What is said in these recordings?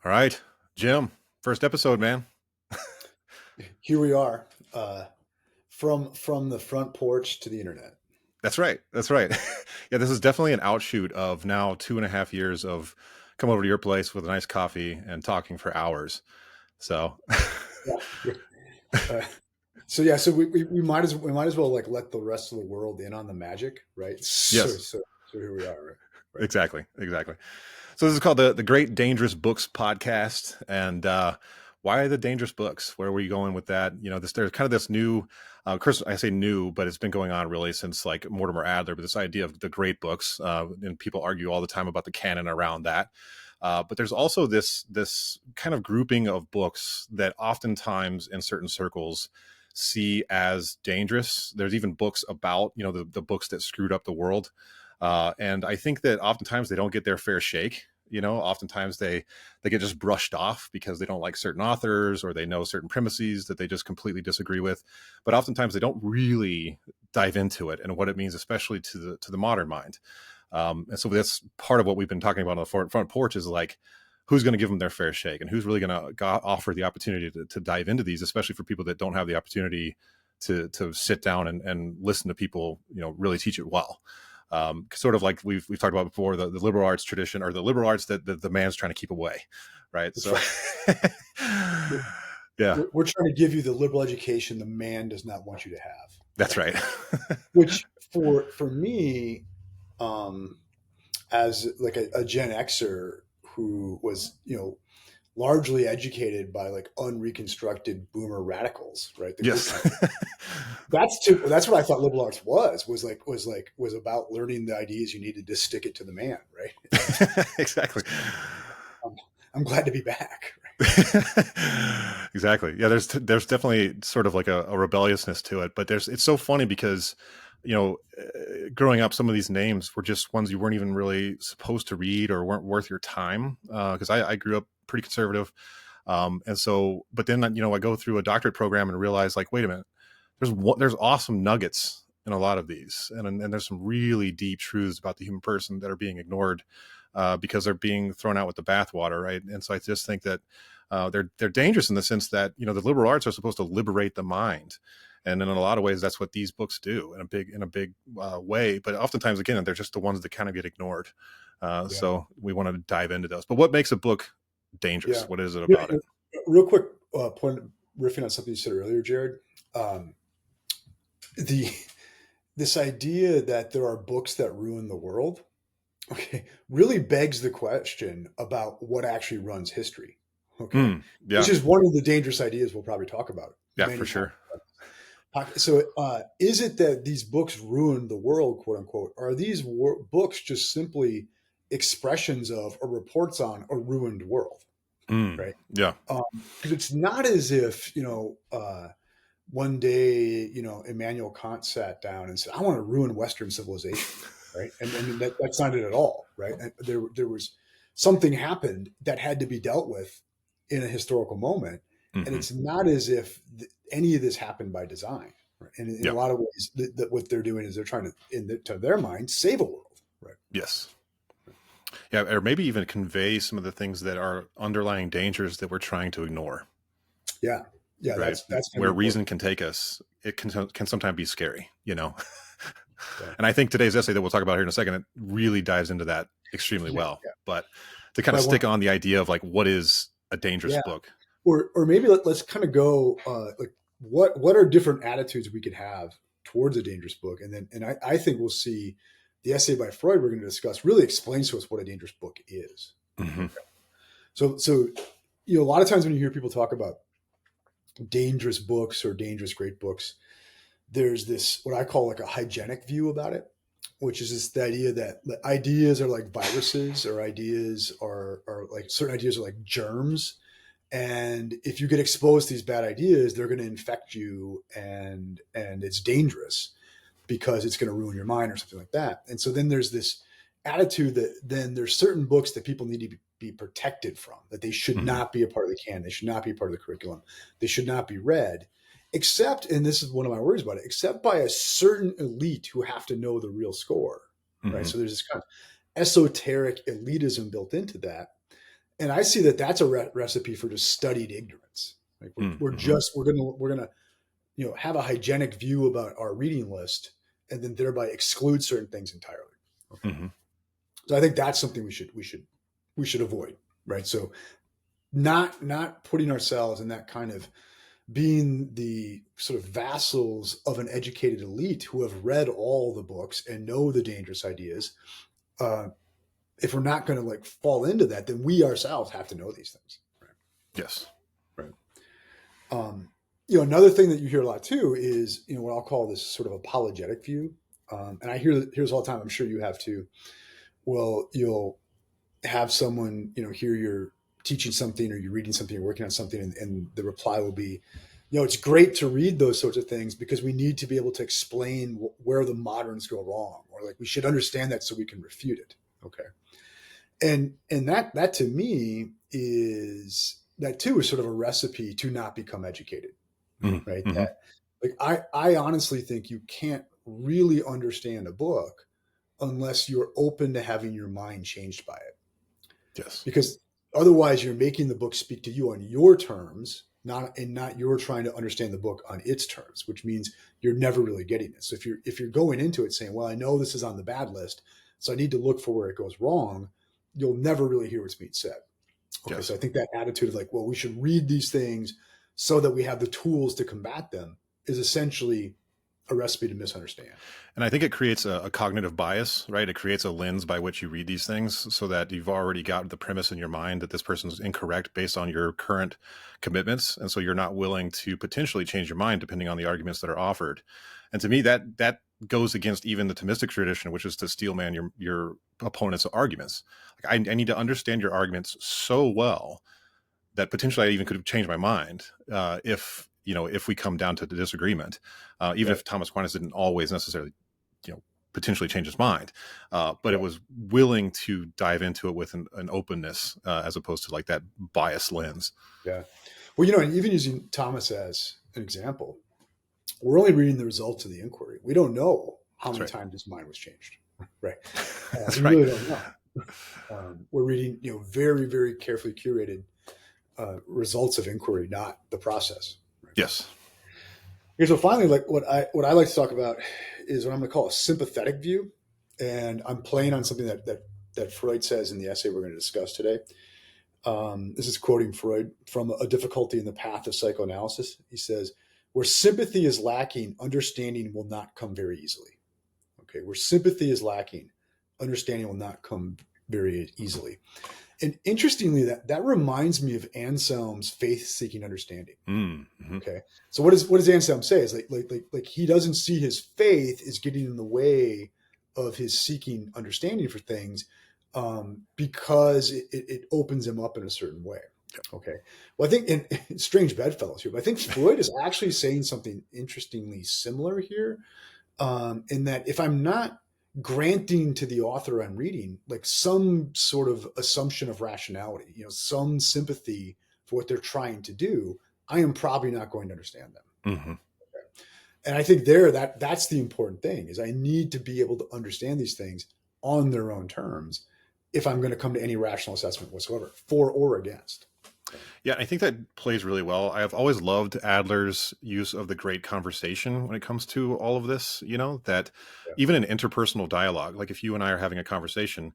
All right, Jim, first episode, man. Here we are, from the front porch to the internet. That's right. That's right. Yeah, this is definitely an outshoot of now 2.5 years of come over to your place with a nice coffee and talking for hours. So, Yeah. Uh, so we might as well like let the rest of the world in on the magic, right? So yes, so so here we are, right? Right. exactly. Exactly. So, this is called the Great Dangerous Books podcast. And why the dangerous books? Where were you going with that? There's kind of this new, of course, I say new, but it's been going on really since like Mortimer Adler, but this idea of the great books, and people argue all the time about the canon around that. But there's also this kind of grouping of books that oftentimes in certain circles see as dangerous. There's even books about, the books that screwed up the world. And I think that oftentimes they don't get their fair shake. Oftentimes they get just brushed off because they don't like certain authors or they know certain premises that they just completely disagree with. But oftentimes they don't really dive into it and what it means, especially to the modern mind. And so that's part of what we've been talking about on the front porch is like, who's going to give them their fair shake and who's really going to offer the opportunity to dive into these, especially for people that don't have the opportunity to sit down and listen to people, really teach it well. Sort of like we've talked about before, the liberal arts tradition or the liberal arts that the man's trying to keep away. Right. That's So, right. We're, yeah, we're trying to give you the liberal education the man does not want you to have, that's right? right. Which for me, um, as like a Gen Xer who was largely educated by like unreconstructed boomer radicals, right? The good Yes. kind. That's what I thought liberal arts was about learning the ideas you needed to stick it to the man, right? Exactly. Um, I'm glad to be back. Exactly. Yeah, there's definitely sort of like a rebelliousness to it, but it's so funny because growing up, some of these names were just ones you weren't even really supposed to read or weren't worth your time. Because I grew up pretty conservative, and so, but then I go through a doctorate program and realize like, wait a minute, there's awesome nuggets in a lot of these, and there's some really deep truths about the human person that are being ignored because they're being thrown out with the bathwater, right? And so I just think that they're dangerous in the sense that the liberal arts are supposed to liberate the mind, and in a lot of ways that's what these books do in a big way. But oftentimes, again, they're just the ones that kind of get ignored. Yeah, So we want to dive into those. But what makes a book dangerous? yeah. What is it Yeah, about it? real quick point, riffing on something you said earlier, Jared. Um, the This idea that there are books that ruin the world, okay, really begs the question about what actually runs history. Okay, which Yeah, is one of the dangerous ideas we'll probably talk about yeah, for many times. sure. So, is it that these books ruin the world, quote unquote? Or are these books just simply expressions of or reports on a ruined world, right? Yeah. Because it's not as if one day Immanuel Kant sat down and said, "I want to ruin Western civilization," right? And that's not it at all, right? And there was something happened that had to be dealt with in a historical moment, and Hmm. it's not as if any of this happened by design. Right? And in a Yeah. lot of ways, what they're doing is they're trying to, to their mind, save a world, right? Yes. Yeah, or maybe even convey some of the things that are underlying dangers that we're trying to ignore. Yeah, yeah, Right. that's going to be Where reason important. can take us, it can sometimes be scary. Yeah, And I think today's essay that we'll talk about here in a second, it really dives into that extremely yeah, well. yeah. But to kind But of I want, stick on the idea of like, what is a dangerous yeah, book? or maybe let's kind of go like what are different attitudes we could have towards a dangerous book, and then I think we'll see the essay by Freud we're going to discuss really explains to us what a dangerous book is. Hmm. Okay, so a lot of times when you hear people talk about dangerous books or dangerous great books, there's this what I call like a hygienic view about it, which is this the idea that ideas are like viruses, or ideas are like certain ideas are like germs, and if you get exposed to these bad ideas, they're going to infect you, and it's dangerous because it's going to ruin your mind or something like that. And so then there's this attitude that then there's certain books that people need to be protected from, that they should Hmm. not be a part of the canon, they should not be a part of the curriculum, they should not be read, except, and this is one of my worries about it, except by a certain elite who have to know the real score, right? Hmm. So there's this kind of esoteric elitism built into that. And I see that that's a recipe for just studied ignorance. Like Mm-hmm. we're gonna have a hygienic view about our reading list, and then thereby exclude certain things entirely. Okay, Mm-hmm. so I think that's something we should avoid, right? So not putting ourselves in that kind of being the sort of vassals of an educated elite who have read all the books and know the dangerous ideas. Uh, if we're not going to like fall into that, then we ourselves have to know these things. Right. Yes. Right. Another thing that you hear a lot too is, what I'll call this sort of apologetic view. And I hear this all the time. I'm sure you have too. Well, you'll have someone, hear you're teaching something or you're reading something, you're working on something, and the reply will be, it's great to read those sorts of things because we need to be able to explain where the moderns go wrong, or like we should understand that so we can refute it. Okay. And that to me is that too is sort of a recipe to not become educated, right? Mm-hmm. That like I honestly think you can't really understand a book unless you're open to having your mind changed by it, Yes. because otherwise you're making the book speak to you on your terms, not you're trying to understand the book on its terms, which means you're never really getting it. So if you're going into it saying, well, I know this is on the bad list, so I need to look for where it goes wrong, you'll never really hear what's being said. Okay, Yes. so I think that attitude of like, well, we should read these things so that we have the tools to combat them is essentially a recipe to misunderstand. And I think it creates a cognitive bias, right? It creates a lens by which you read these things so that you've already got the premise in your mind that this person is incorrect based on your current commitments. And so you're not willing to potentially change your mind depending on the arguments that are offered. And to me, that goes against even the Thomistic tradition, which is to steelman your opponent's arguments. Like I need to understand your arguments so well that potentially I even could have changed my mind if we come down to the disagreement, even Right. if Thomas Aquinas didn't always necessarily potentially change his mind, but it Yeah. was willing to dive into it with an openness as opposed to like that biased lens. Yeah. Well, and even using Thomas as an example, we're only reading the results of the inquiry. We don't know how That's many right. times his mind was changed. Right. We That's right. really don't know. We're reading, very, very carefully curated results of inquiry, not the process. Right. Yes. Okay, so finally, like what I like to talk about is what I'm going to call a sympathetic view, and I'm playing on something that Freud says in the essay we're going to discuss today. This is quoting Freud from A Difficulty in the Path of Psychoanalysis. He says, "Where sympathy is lacking, understanding will not come very easily." Okay, where sympathy is lacking, understanding will not come very easily. And interestingly, that reminds me of Anselm's faith-seeking understanding. Mm-hmm. Okay, so what does Anselm say? Is like he doesn't see his faith is getting in the way of his seeking understanding for things, because it opens him up in a certain way. Okay, well, I think in strange bedfellows here, but I think Freud is actually saying something interestingly similar here, in that if I'm not granting to the author I'm reading like some sort of assumption of rationality, some sympathy for what they're trying to do, I am probably not going to understand them. Mm-hmm. And I think that's the important thing is I need to be able to understand these things on their own terms if I'm going to come to any rational assessment whatsoever, for or against. Yeah, I think that plays really well. I've always loved Adler's use of the great conversation when it comes to all of this, that Yeah. even in interpersonal dialogue, like if you and I are having a conversation,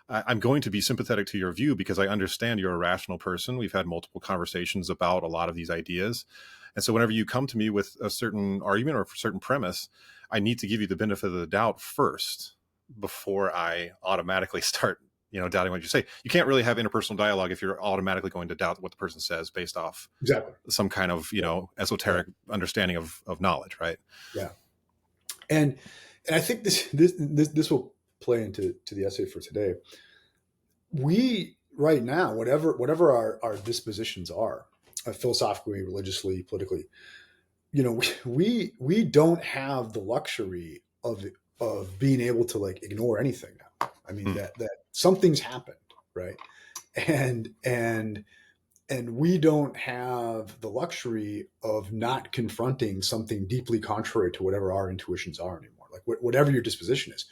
I'm going to be sympathetic to your view because I understand you're a rational person. We've had multiple conversations about a lot of these ideas. And so whenever you come to me with a certain argument or a certain premise, I need to give you the benefit of the doubt first before I automatically start doubting what you say. You can't really have interpersonal dialogue if you're automatically going to doubt what the person says based off Exactly. some kind of, Yeah. esoteric understanding of knowledge. Right. Yeah. And I think this will play into the essay for today. We right now, whatever our dispositions are, philosophically, religiously, politically, we don't have the luxury of being able to like ignore anything now. I mean Mm. that something's happened, right? And we don't have the luxury of not confronting something deeply contrary to whatever our intuitions are anymore. Like whatever your disposition is,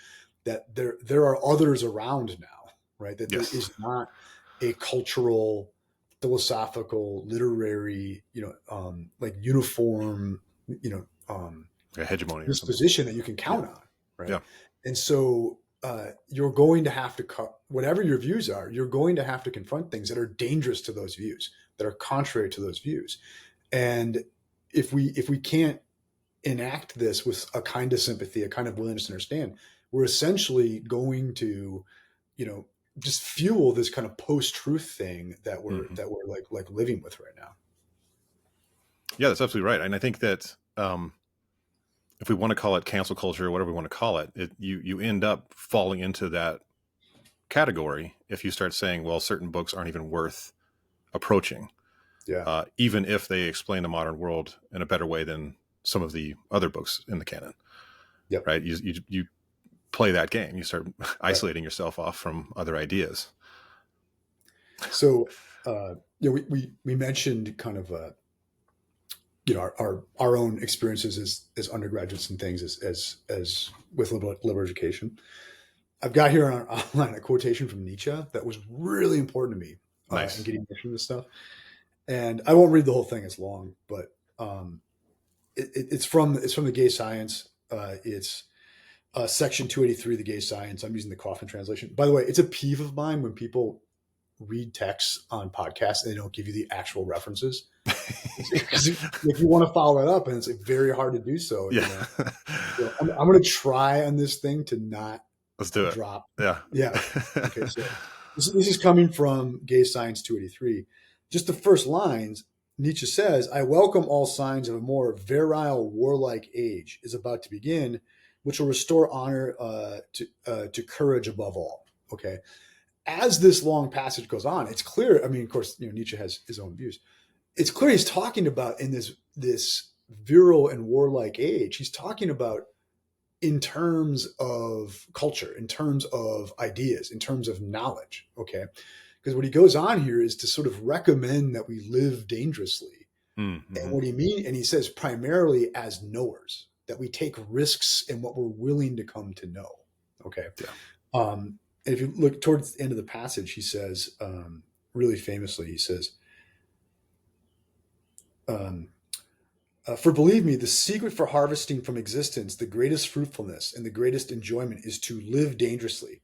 that there are others around now, right? That there Yes. is not. a cultural, philosophical, literary, like uniform, a hegemony or something. disposition that you can Yeah. count on, right? Yeah. And so you're going to have to whatever your views are, you're going to have to confront things that are dangerous to those views, that are contrary to those views. And if we can't enact this with a kind of sympathy, a kind of willingness to understand, we're essentially going to, just fuel this kind of post-truth thing that we're Mm-hmm. like living with right now. Yeah, that's absolutely right. And I think that if we want to call it cancel culture or whatever we want to call it, you end up falling into that category if you start saying, well, certain books aren't even worth approaching, Yeah. Even if they explain the modern world in a better way than some of the other books in the canon. Yep. Right? You play that game. You start isolating yourself off from other ideas. So, we mentioned kind of, our own experiences as undergraduates and things as with liberal education. I've got here on our outline a quotation from Nietzsche that was really important to me Nice. in getting into this stuff. And I won't read the whole thing; it's long, but it's from the Gay Science. It's section 283, the Gay Science. I'm using the Kaufman translation. By the way, it's a peeve of mine when people read texts on podcasts and they don't give you the actual references. Because if you want to follow it up, and it's very hard to do so. Yeah. So I'm going to try on this thing to not Let's do it. drop. Yeah. Yeah. Okay. So this is coming from Gay Science 283. Just the first lines, Nietzsche says, "I welcome all signs of a more virile, warlike age is about to begin, which will restore honor to courage above all." Okay. As this long passage goes on, it's clear. I mean, of course, Nietzsche has his own views. It's clear he's talking about in this virile and warlike age. He's talking about in terms of culture, in terms of ideas, in terms of knowledge. Okay, because what he goes on here is to sort of recommend that we live dangerously, mm-hmm. and what he says primarily as knowers, that we take risks in what we're willing to come to know. Okay. Yeah. And if you look towards the end of the passage, he says, really famously, he says, "For believe me, the secret for harvesting from existence the greatest fruitfulness and the greatest enjoyment is to live dangerously.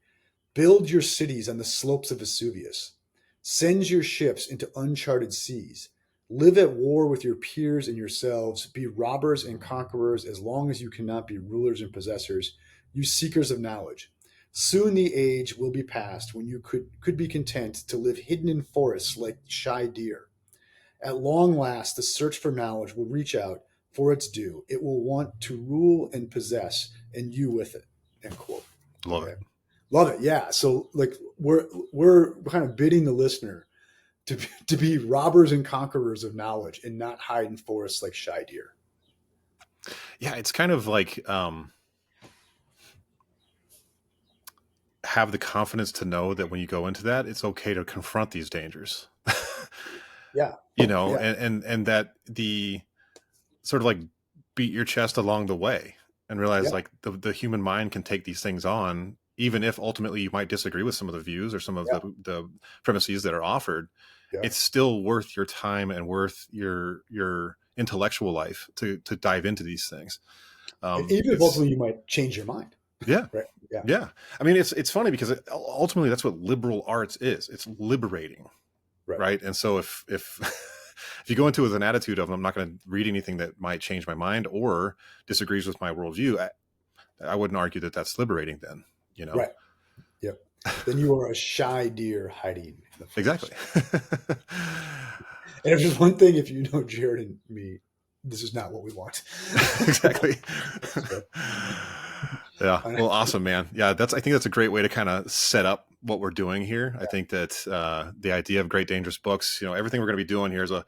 Build your cities on the slopes of Vesuvius. Send your ships into uncharted seas. Live at war with your peers and yourselves. Be robbers and conquerors as long as you cannot be rulers and possessors, you seekers of knowledge. Soon the age will be past when you could be content to live hidden in forests like shy deer. At long last, the search for knowledge will reach out for its due. It will want to rule and possess, and you with it." End quote. Love it. Love it. Yeah. So like we're kind of bidding the listener to be robbers and conquerors of knowledge and not hide in forests like shy deer. Yeah, it's kind of like have the confidence to know that when you go into that, it's okay to confront these dangers. Yeah. Yeah. And that the sort of like beat your chest along the way and realize like the human mind can take these things on, even if ultimately you might disagree with some of the views or some of the premises that are offered. It's still worth your time and worth your intellectual life to dive into these things. Even if ultimately you might change your mind. Yeah. Right. Yeah. I mean, it's funny because ultimately that's what liberal arts is. It's liberating. Right. And so if if you go into it with an attitude of, I'm not going to read anything that might change my mind or disagrees with my worldview, I wouldn't argue that that's liberating then, Right. Yep. Then you are a shy deer hiding in the forest. Exactly. And if there's one thing, if you know Jared and me, this is not what we want. Exactly. Yeah. Well, awesome, man. Yeah. I think that's a great way to kind of set up what we're doing here. Yeah. I think that the idea of great dangerous books, everything we're going to be doing here is a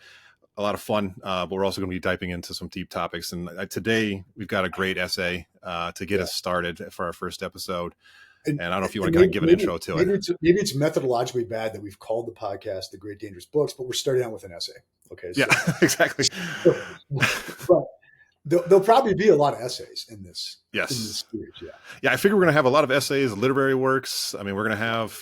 lot of fun, but we're also going to be diving into some deep topics. And today we've got a great essay to get us started for our first episode. And I don't know if you want to kind of give an intro to it. Maybe it's methodologically bad that we've called the podcast The Great Dangerous Books, but we're starting out with an essay. Okay. So, yeah, exactly. there'll probably be a lot of essays in Yes. this series. Yeah. Yeah, I figure we're going to have a lot of essays, literary works. I mean, we're going to have,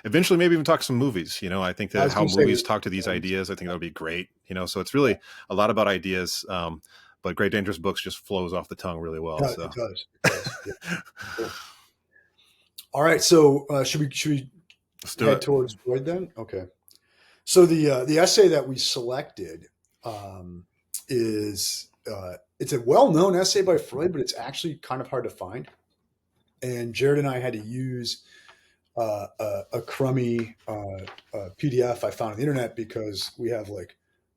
eventually maybe even talk some movies. I think I that was how going to say, movies talk to these ideas, I think that would be great. So it's really a lot about ideas. But Great Dangerous Books just flows off the tongue really well. yeah, So it does. It does. Yeah. Cool. All right. So should we let's do head it. towards Freud then? Okay. So the essay that we selected um, is it's a well known essay by Freud, but it's actually kind of hard to find. And Jared and I had to use a crummy PDF I found on the internet because we have like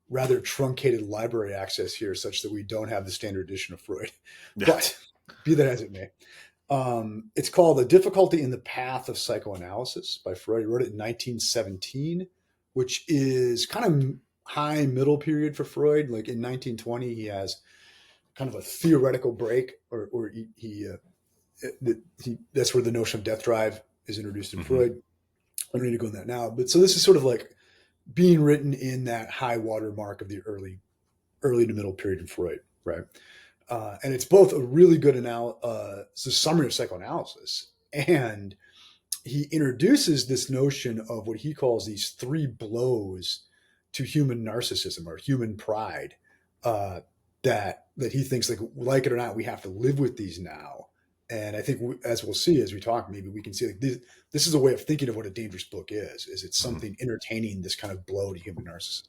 rather truncated library access here, such that we don't have the standard edition of Freud. Yeah. But be that as it may, it's called "The Difficulty in the Path of Psychoanalysis" by Freud. He wrote it in 1917, which is kind of high middle period for Freud. Like in 1920, he has kind of a theoretical break, or that's where the notion of death drive is introduced in Freud. I don't need to go into that now, but so this is sort of like being written in that high water mark of the early to middle period in Freud, right? And it's both a really good it's a summary of psychoanalysis, and he introduces this notion of what he calls these three blows to human narcissism or human pride, that he thinks, like it or not, we have to live with these now. And I think, as we'll see as we talk, maybe we can see like this is a way of thinking of what a dangerous book is it's something entertaining this kind of blow to human narcissism.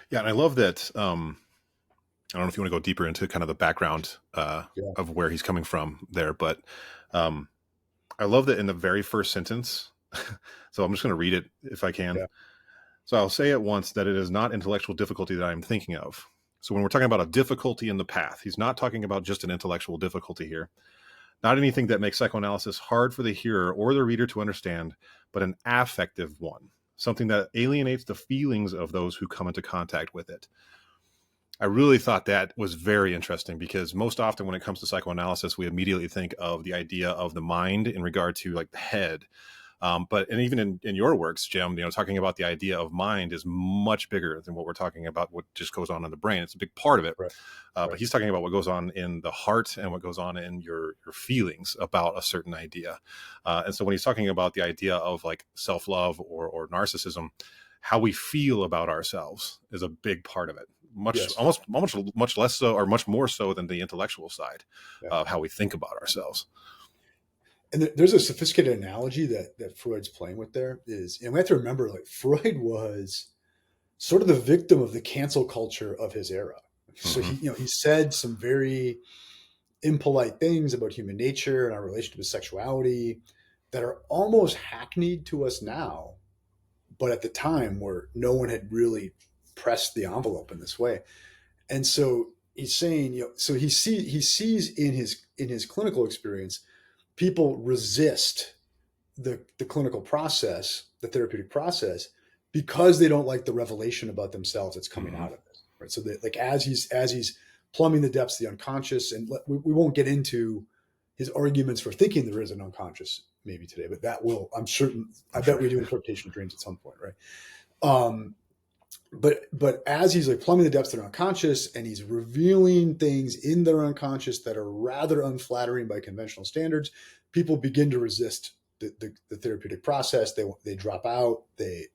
Yeah, and I love that. I don't know if you want to go deeper into kind of the background of where he's coming from there, but I love that in the very first sentence. So I'm just going to read it if I can. Yeah. So I'll say at once that it is not intellectual difficulty that I'm thinking of. So when we're talking about a difficulty in the path, he's not talking about just an intellectual difficulty here. Not anything that makes psychoanalysis hard for the hearer or the reader to understand, but an affective one. Something that alienates the feelings of those who come into contact with it. I really thought that was very interesting because most often when it comes to psychoanalysis, we immediately think of the idea of the mind in regard to like the head. But even in your works, Jim, talking about the idea of mind is much bigger than what we're talking about, what just goes on in the brain. It's a big part of it. Right. But he's talking about what goes on in the heart and what goes on in your feelings about a certain idea. And so when he's talking about the idea of like self-love or narcissism, how we feel about ourselves is a big part of it. Much less so, or much more so than the intellectual side of how we think about ourselves. And there's a sophisticated analogy that Freud's playing with there and we have to remember, like, Freud was sort of the victim of the cancel culture of his era. So he said some very impolite things about human nature and our relationship with sexuality that are almost hackneyed to us now, but at the time where no one had really pressed the envelope in this way. And so he's saying, so he sees in his clinical experience, people resist the clinical process, the therapeutic process, because they don't like the revelation about themselves that's coming out of this. Right. So that, like, as he's plumbing the depths of the unconscious, and we won't get into his arguments for thinking there is an unconscious maybe today, but that will, I'm certain, I bet we do interpretation of dreams at some point, right? But as he's like plumbing the depths of their unconscious and he's revealing things in their unconscious that are rather unflattering by conventional standards, people begin to resist the therapeutic process. They drop out, they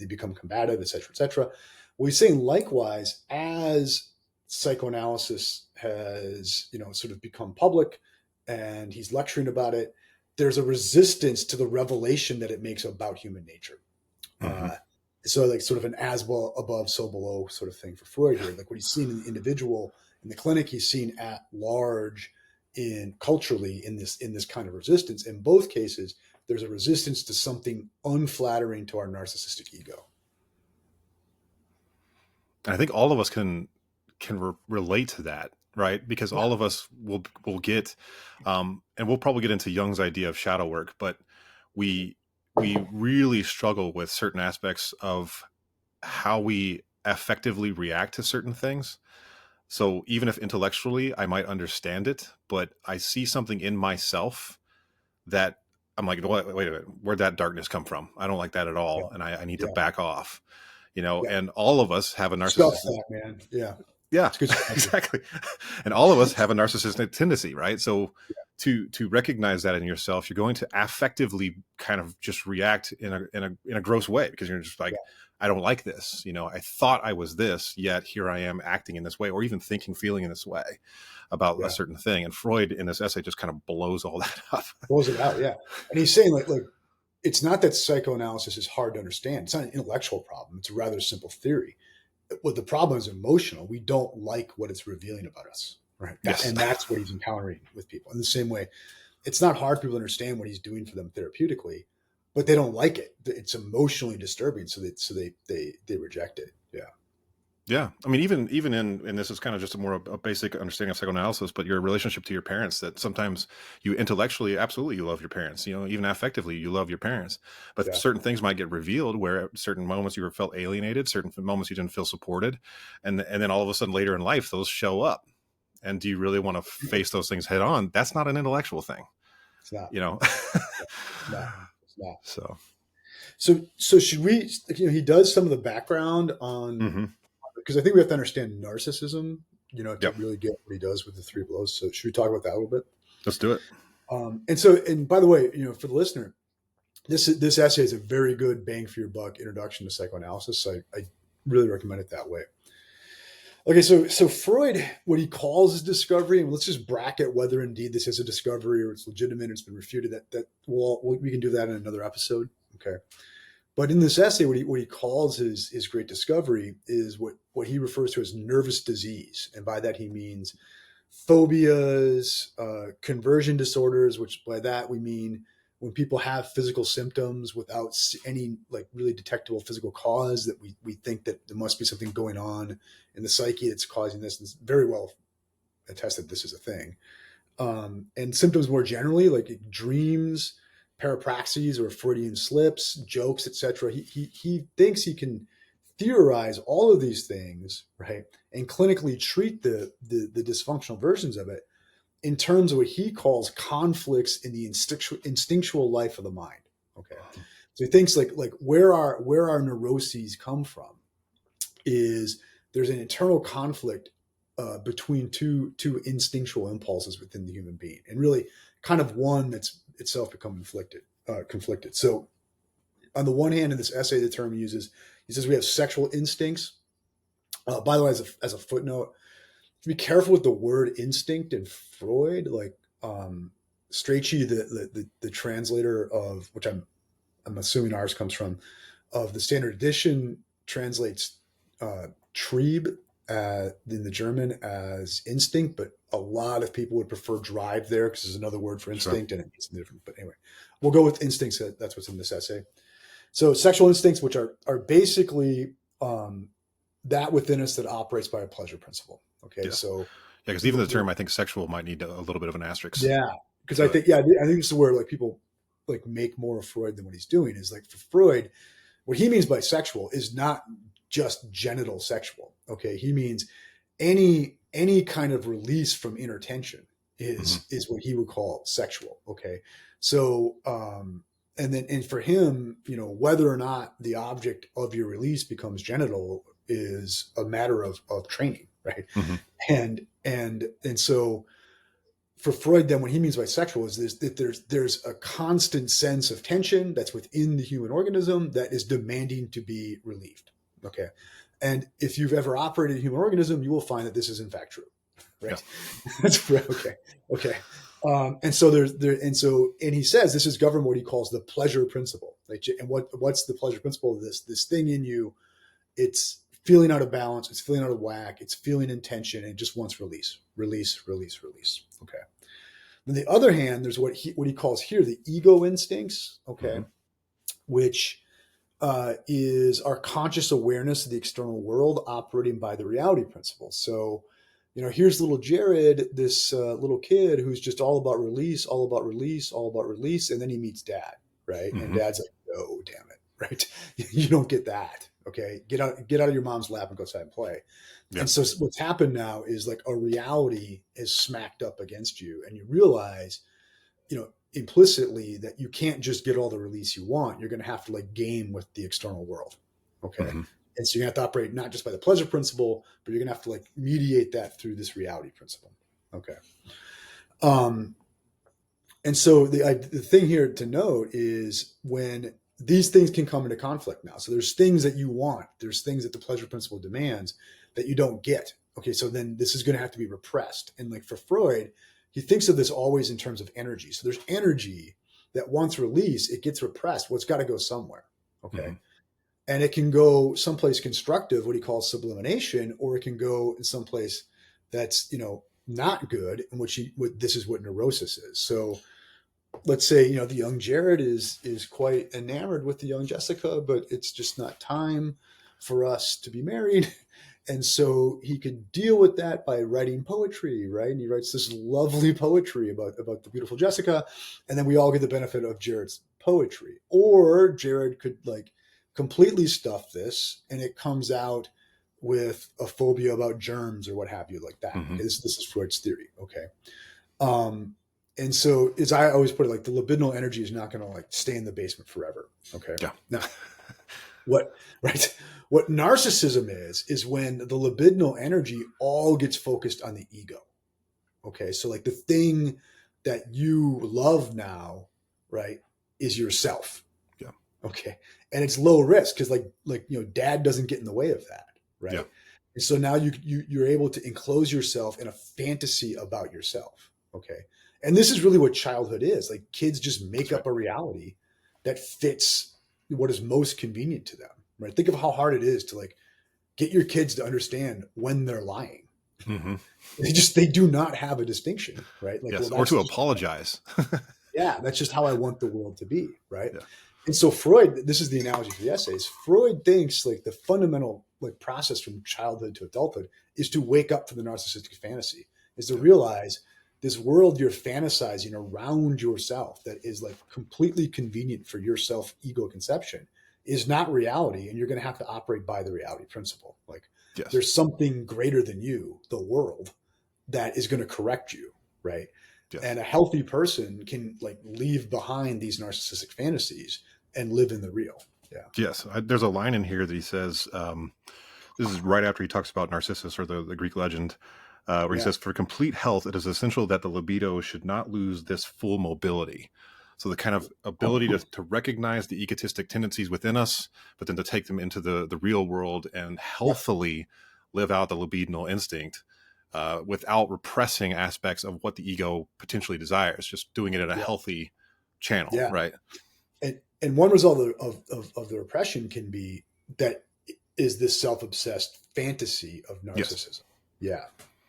become combative, et cetera, et cetera. Well, he's saying likewise, as psychoanalysis has, sort of become public and he's lecturing about it, there's a resistance to the revelation that it makes about human nature. So like sort of an as well above, so below sort of thing for Freud here. Like what he's seen in the individual, in the clinic, he's seen at large culturally in this kind of resistance. In both cases, there's a resistance to something unflattering to our narcissistic ego. I think all of us can relate to that, right? Because all of us will get, and we'll probably get into Jung's idea of shadow work, but we really struggle with certain aspects of how we effectively react to certain things. So even if intellectually I might understand it, but I see something in myself that I'm like, wait a minute, where'd that darkness come from? I don't like that at all. And I need to back off, and all of us have a narcissistic, man. Yeah. Yeah, It's because exactly. And all of us have a narcissistic tendency, right? So to recognize that in yourself, you're going to affectively kind of just react in a gross way, because you're just like, I don't like this. I thought I was this, yet here I am acting in this way, or even thinking, feeling in this way about a certain thing. And Freud in this essay just kind of blows all that up. blows it out. Yeah. And he's saying like it's not that psychoanalysis is hard to understand. It's not an intellectual problem. It's a rather simple theory. What the problem is emotional. We don't like what it's revealing about us. Right. Yes. And that's what he's encountering with people. In the same way, it's not hard for people to understand what he's doing for them therapeutically, but they don't like it. It's emotionally disturbing. So they reject it. Yeah. Yeah. I mean, even and this is kind of just a basic understanding of psychoanalysis, but your relationship to your parents, that sometimes you intellectually, absolutely, you love your parents, even affectively, you love your parents, but certain things might get revealed where at certain moments you felt alienated, certain moments you didn't feel supported. And then all of a sudden later in life, those show up. And do you really want to face those things head on? That's not an intellectual thing. It's not. No, it's not. So should we, he does some of the background on, because I think we have to understand narcissism, to really get what he does with the three blows. So should we talk about that a little bit? Let's do it. And by the way, for the listener, this essay is a very good bang for your buck introduction to psychoanalysis. So I really recommend it that way. Okay, so Freud, what he calls his discovery, and let's just bracket whether indeed this is a discovery or it's legitimate, it's been refuted. That we can do that in another episode. Okay. But in this essay, what he calls his great discovery is what he refers to as nervous disease. And by that, he means phobias, conversion disorders, which by that we mean when people have physical symptoms without any like really detectable physical cause, that we think that there must be something going on in the psyche that's causing this. And it's very well attested this is a thing. And symptoms more generally, like dreams, parapraxies or Freudian slips, jokes, etc. He thinks he can theorize all of these things, right, and clinically treat the dysfunctional versions of it in terms of what he calls conflicts in the instinctual life of the mind. Okay, so he thinks like where our neuroses come from is there's an internal conflict between two instinctual impulses within the human being, and really kind of one that's itself become conflicted. So on the one hand, in this essay, the term he uses, he says we have sexual instincts. By the way, as a footnote, to be careful with the word instinct in Freud. Like Strachey, the translator of, which I'm assuming ours comes from, of the Standard Edition, translates Trieb in the German as instinct, but a lot of people would prefer drive there because there's another word for instinct and it means different. But anyway, we'll go with instincts. That's what's in this essay. So sexual instincts, which are basically that within us that operates by a pleasure principle. Okay, so because even the term, I think sexual might need a little bit of an asterisk. Yeah, because I think this is where like people like make more of Freud than what he's doing. Is like for Freud, what he means by sexual is not just genital sexual. Okay, he means any kind of release from inner tension is what he would call sexual. Okay, so and for him, whether or not the object of your release becomes genital is a matter of training, right? And so for Freud, then what he means by sexual is this, that there's a constant sense of tension that's within the human organism that is demanding to be relieved. Okay. And if you've ever operated a human organism, you will find that this is in fact true. Right. Yeah. That's okay. Okay. And he says this is governed what he calls the pleasure principle. Like, and what's the pleasure principle of this thing in you? It's feeling out of balance. It's feeling out of whack. It's feeling in tension and it just wants release. Okay. On the other hand, there's what he calls here the ego instincts. Okay. Which is our conscious awareness of the external world operating by the reality principle. So, here's little Jared, this little kid who's just all about release. And then he meets dad, right? And dad's like, no, damn it, right? You don't get that. Okay. Get out of your mom's lap and go outside and play. Yeah. And so what's happened now is like a reality is smacked up against you and you realize, implicitly that you can't just get all the release you want. You're going to have to like game with the external world. Okay. And so you're going to have to operate not just by the pleasure principle, but you're going to have to like mediate that through this reality principle. Okay. And so the thing here to note is when these things can come into conflict now. So there's things that you want, there's things that the pleasure principle demands that you don't get. Okay, so then this is going to have to be repressed. And like for Freud, he thinks of this always in terms of energy. So there's energy that once released, it gets repressed. Well, it's got to go somewhere. Okay. Mm-hmm. And it can go someplace constructive, what he calls sublimation, or it can go in someplace that's, not good, in which this is what neurosis is. So let's say, the young Jared is quite enamored with the young Jessica, but it's just not time for us to be married. And so he could deal with that by writing poetry, right? And he writes this lovely poetry about the beautiful Jessica. And then we all get the benefit of Jared's poetry. Or Jared could like completely stuff this and it comes out with a phobia about germs or what have you, like that. Mm-hmm. Okay, this is Freud's theory. Okay. And so as I always put it, like the libidinal energy is not going to like stay in the basement forever. Okay. Yeah. Now, what narcissism is when the libidinal energy all gets focused on the ego. Okay. So like the thing that you love now, right, is yourself. Yeah. Okay. And it's low risk because like dad doesn't get in the way of that. Right. Yeah. And so now you're able to enclose yourself in a fantasy about yourself. Okay. And this is really what childhood is. Like kids just make up a reality that fits what is most convenient to them. Right. Think of how hard it is to like get your kids to understand when they're lying. Mm-hmm. They do not have a distinction. Right. Like, yes. Or to apologize. Yeah. That's just how I want the world to be. Right. Yeah. And so Freud, this is the analogy for the essays. Freud thinks like the fundamental like process from childhood to adulthood is to wake up to the narcissistic fantasy, is to realize this world you're fantasizing around yourself that is like completely convenient for your self ego conception is not reality. And you're going to have to operate by the reality principle. Like there's something greater than you, the world, that is going to correct you. Right. Yes. And a healthy person can like leave behind these narcissistic fantasies and live in the real. Yeah. Yes. There's a line in here that he says, this is right after he talks about Narcissus or the Greek legend, where he says, for complete health, it is essential that the libido should not lose this full mobility. So the kind of ability to recognize the egotistic tendencies within us, but then to take them into the real world and healthily live out the libidinal instinct without repressing aspects of what the ego potentially desires, just doing it in a healthy channel, right? And one result of the repression can be that is this self-obsessed fantasy of narcissism. Yes.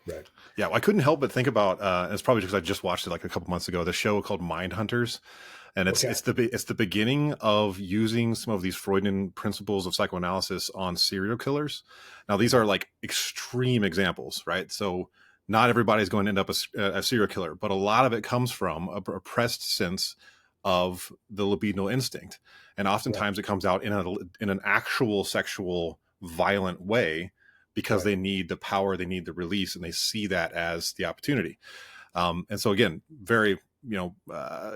Yeah. Right. Yeah. Well, I couldn't help but think about, it's probably because I just watched it like a couple months ago, the show called Mind Hunters. And it's the beginning of using some of these Freudian principles of psychoanalysis on serial killers. Now, these are like extreme examples, right? So not everybody's going to end up a serial killer, but a lot of it comes from a repressed sense of the libidinal instinct. And oftentimes it comes out in an actual sexual violent way because they need the power, they need the release, and they see that as the opportunity. And so again, very,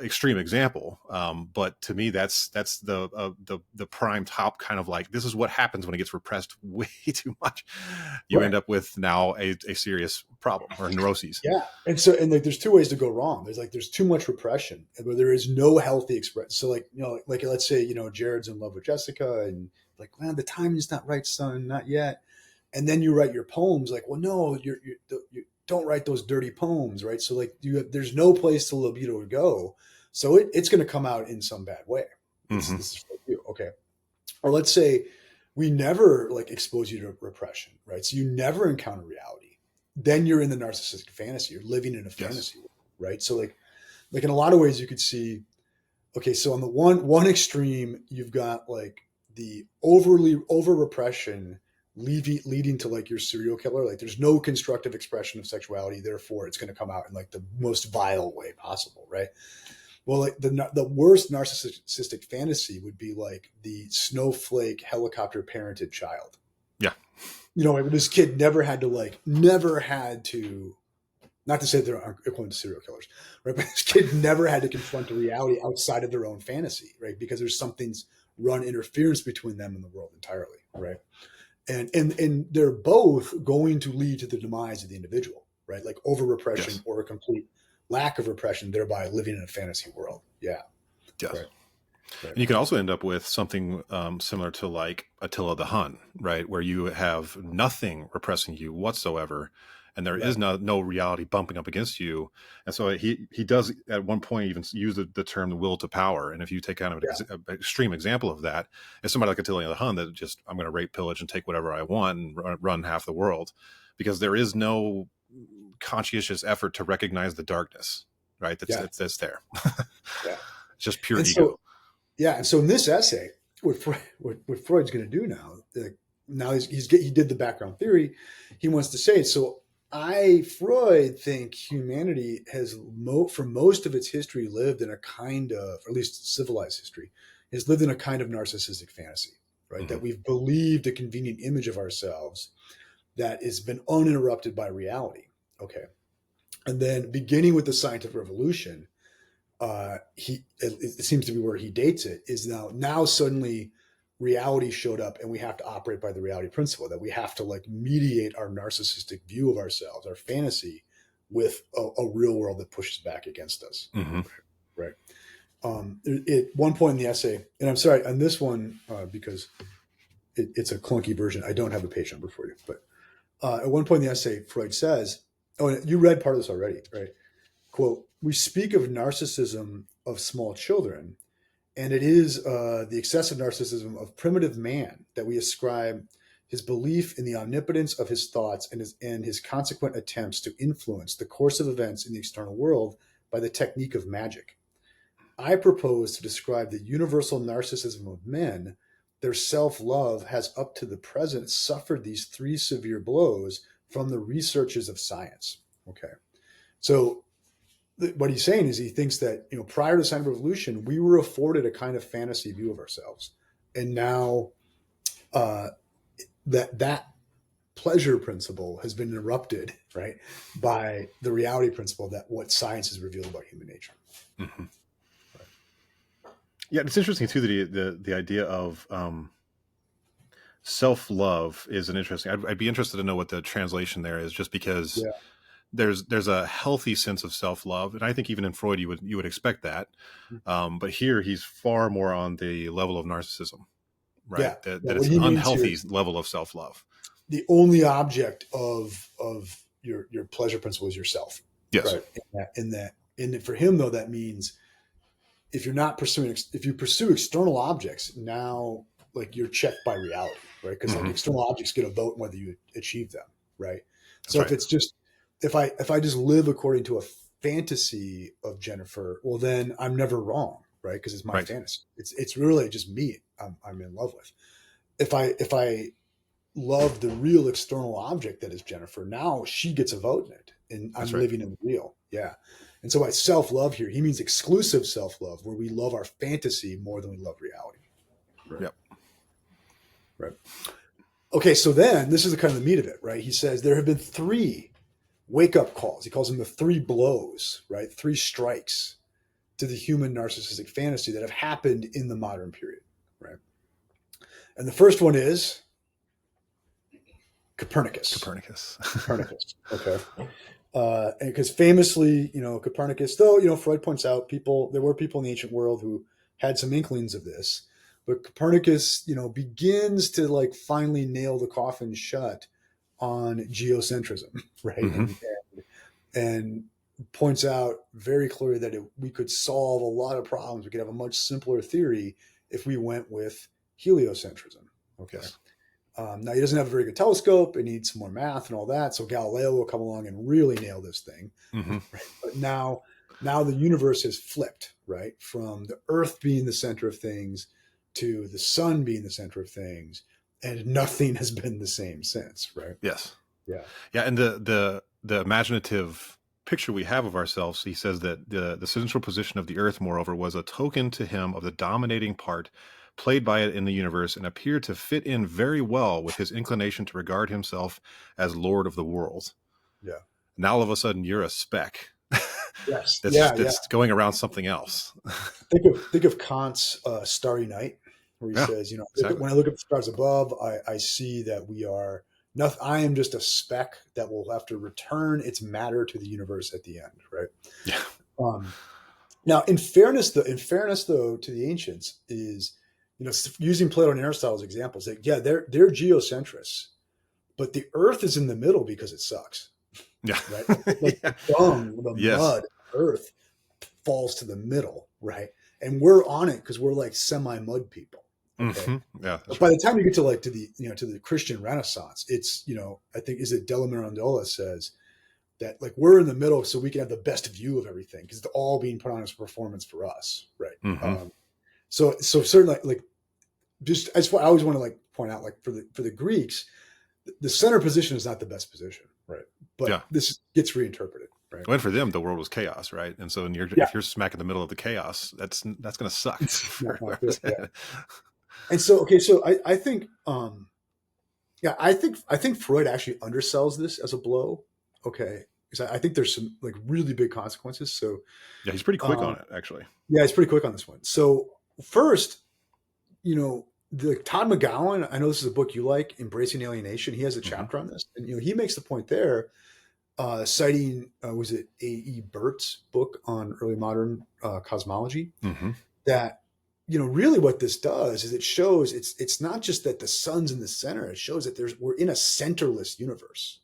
extreme example. But to me, that's the prime top kind of like, this is what happens when it gets repressed way too much. You end up with now a serious problem or neuroses. Yeah. And like, there's two ways to go wrong. There's too much repression where there is no healthy expression. So like, like let's say, Jared's in love with Jessica and like, man, the time is not right, son, not yet. And then you write your poems like, well, no, you don't write those dirty poems, right? So like there's no place the libido would go. So it's going to come out in some bad way. This is for you. Okay. Or let's say we never like expose you to repression, right? So you never encounter reality. Then you're in the narcissistic fantasy. You're living in a fantasy, right? So like in a lot of ways you could see, okay, so on the one extreme, you've got like the over repression leading to like your serial killer. Like there's no constructive expression of sexuality, therefore it's going to come out in like the most vile way possible, right? Well, like the worst narcissistic fantasy would be like the snowflake helicopter parented child. Yeah. This kid never had to, not to say they're equivalent to serial killers, right? But this kid never had to confront a reality outside of their own fantasy, right? Because there's something's run interference between them and the world entirely, right? And they're both going to lead to the demise of the individual, right? Like over repression Yes. or a complete lack of repression, thereby living in a fantasy world. Yeah. Yes. Right. Right. And you can also end up with something similar to like Attila the Hun, right? Where you have nothing repressing you whatsoever, and there is Right. no reality bumping up against you. And so he does at one point even use the term the will to power. And if you take kind of an extreme example of that, is somebody like Attila the Hun that just, I'm going to rape, pillage, and take whatever I want and run half the world, because there is no conscientious effort to recognize the darkness, right? That's there. Yeah. It's just pure And ego. so, yeah. And so in this essay, what Freud's going to do now, now he did the background theory. He wants to say, so Freud think humanity has for most of its history lived in a kind of, or at least civilized history, has lived in a kind of narcissistic fantasy, right? Mm-hmm. That we've believed a convenient image of ourselves that has been uninterrupted by reality. Okay. And then beginning with the scientific revolution, it seems to be where he dates it, is now suddenly reality showed up and we have to operate by the reality principle, that we have to like mediate our narcissistic view of ourselves, our fantasy, with a real world that pushes back against us. Mm-hmm. Right. At one point in the essay, and I'm sorry on this one, because it's a clunky version, I don't have a page number for you, but at one point in the essay, Freud says, oh, you read part of this already, right? Quote, we speak of narcissism of small children, and it is the excessive narcissism of primitive man that we ascribe his belief in the omnipotence of his thoughts and his consequent attempts to influence the course of events in the external world by the technique of magic. I propose to describe the universal narcissism of men. Their self-love has up to the present suffered these three severe blows from the researches of science. Okay. So what he's saying is he thinks that, prior to the scientific revolution, we were afforded a kind of fantasy view of ourselves. And now that pleasure principle has been interrupted, right, by the reality principle that what science has revealed about human nature. Mm-hmm. Yeah, it's interesting too that the idea of self-love is an interesting. I'd be interested to know what the translation there is, just because there's a healthy sense of self-love, and I think even in Freud you would expect that, but here he's far more on the level of narcissism, right? That What it's he an means unhealthy here is level of self-love. the only object of your pleasure principle is yourself, Yes. right? And for him though, that means if you pursue external objects, now like you're checked by reality, right? Because like external objects get a vote whether you achieve them, right? That's So right. if it's just if I just live according to a fantasy of Jennifer, well then I'm never wrong, right? Because it's my fantasy. It's really just me I'm in love with. If I love the real external object that is Jennifer, now she gets a vote in it, and I'm living in the real. Yeah. And so by self-love here, he means exclusive self-love, where we love our fantasy more than we love reality. Right. Yep. Right. Okay, so then this is the kind of the meat of it, right? He says there have been three wake-up calls. He calls them the three blows, right? Three strikes to the human narcissistic fantasy that have happened in the modern period, right? And the first one is Copernicus. Okay. And because famously, Copernicus, though, Freud points out there were people in the ancient world who had some inklings of this, but Copernicus, begins to like finally nail the coffin shut on geocentrism, right? Mm-hmm. And points out very clearly that we could solve a lot of problems. We could have a much simpler theory if we went with heliocentrism. Okay. Yes. Now he doesn't have a very good telescope. It needs some more math and all that. So Galileo will come along and really nail this thing. Mm-hmm. Right? But now the universe has flipped, right? From the Earth being the center of things to the sun being the center of things, and nothing has been the same since, right? Yes. Yeah. Yeah, and the imaginative picture we have of ourselves, he says that the central position of the Earth, moreover, was a token to him of the dominating part played by it in the universe, and appeared to fit in very well with his inclination to regard himself as Lord of the world. Yeah. Now all of a sudden you're a speck. Yes. that's going around something else. Think of Kant's Starry Night, where he Yeah, says, exactly. when I look at the stars above, I see that we are nothing. I am just a speck that will have to return its matter to the universe at the end, right? Yeah. Um, Now, in fairness though, to the ancients is, using Plato and Aristotle as examples, that yeah, they're geocentrists, but the Earth is in the middle because it sucks, Yeah. right? Like Yeah. the dung, the Yes. mud, Earth falls to the middle, right? And we're on it because we're like semi-mud people, okay? Yeah, But that's by right. the time you get to like to the Christian Renaissance, it's I think is it Della Mirandola says that like we're in the middle so we can have the best view of everything because it's all being put on as a performance for us, right? Hmm. So certainly like just I always want to like point out like for the Greeks, the center position is not the best position, right? Yeah. But this gets reinterpreted, right? Well, for them, the world was chaos, right? And so, Yeah, if you're smack in the middle of the chaos, that's going to suck it's for not good. whoever's in Yeah, it. and so okay, so I think yeah, I think Freud actually undersells this as a blow, okay, because I think there's some like really big consequences. So Yeah, he's pretty quick on um, it, actually. yeah, it's pretty quick on this one. So first, the Todd McGowan, I know this is a book you like, Embracing Alienation. He has a Hmm. chapter on this, and he makes the point there, citing was it A.E. Burt's book on early modern cosmology, Hmm. that really what this does is it shows it's not just that the sun's in the center. It shows that we're in a centerless universe.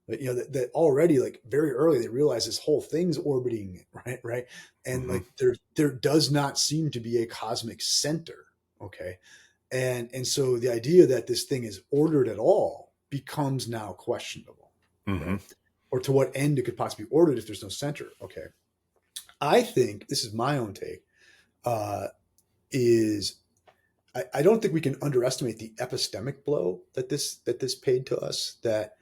But that already like very early they realize this whole thing's orbiting right, and Hmm. like there does not seem to be a cosmic center, okay, and so the idea that this thing is ordered at all becomes now questionable, Hmm. right? Or to what end it could possibly be ordered if there's no center, okay. I think this is my own take, uh, is I don't think we can underestimate the epistemic blow that this paid to us. That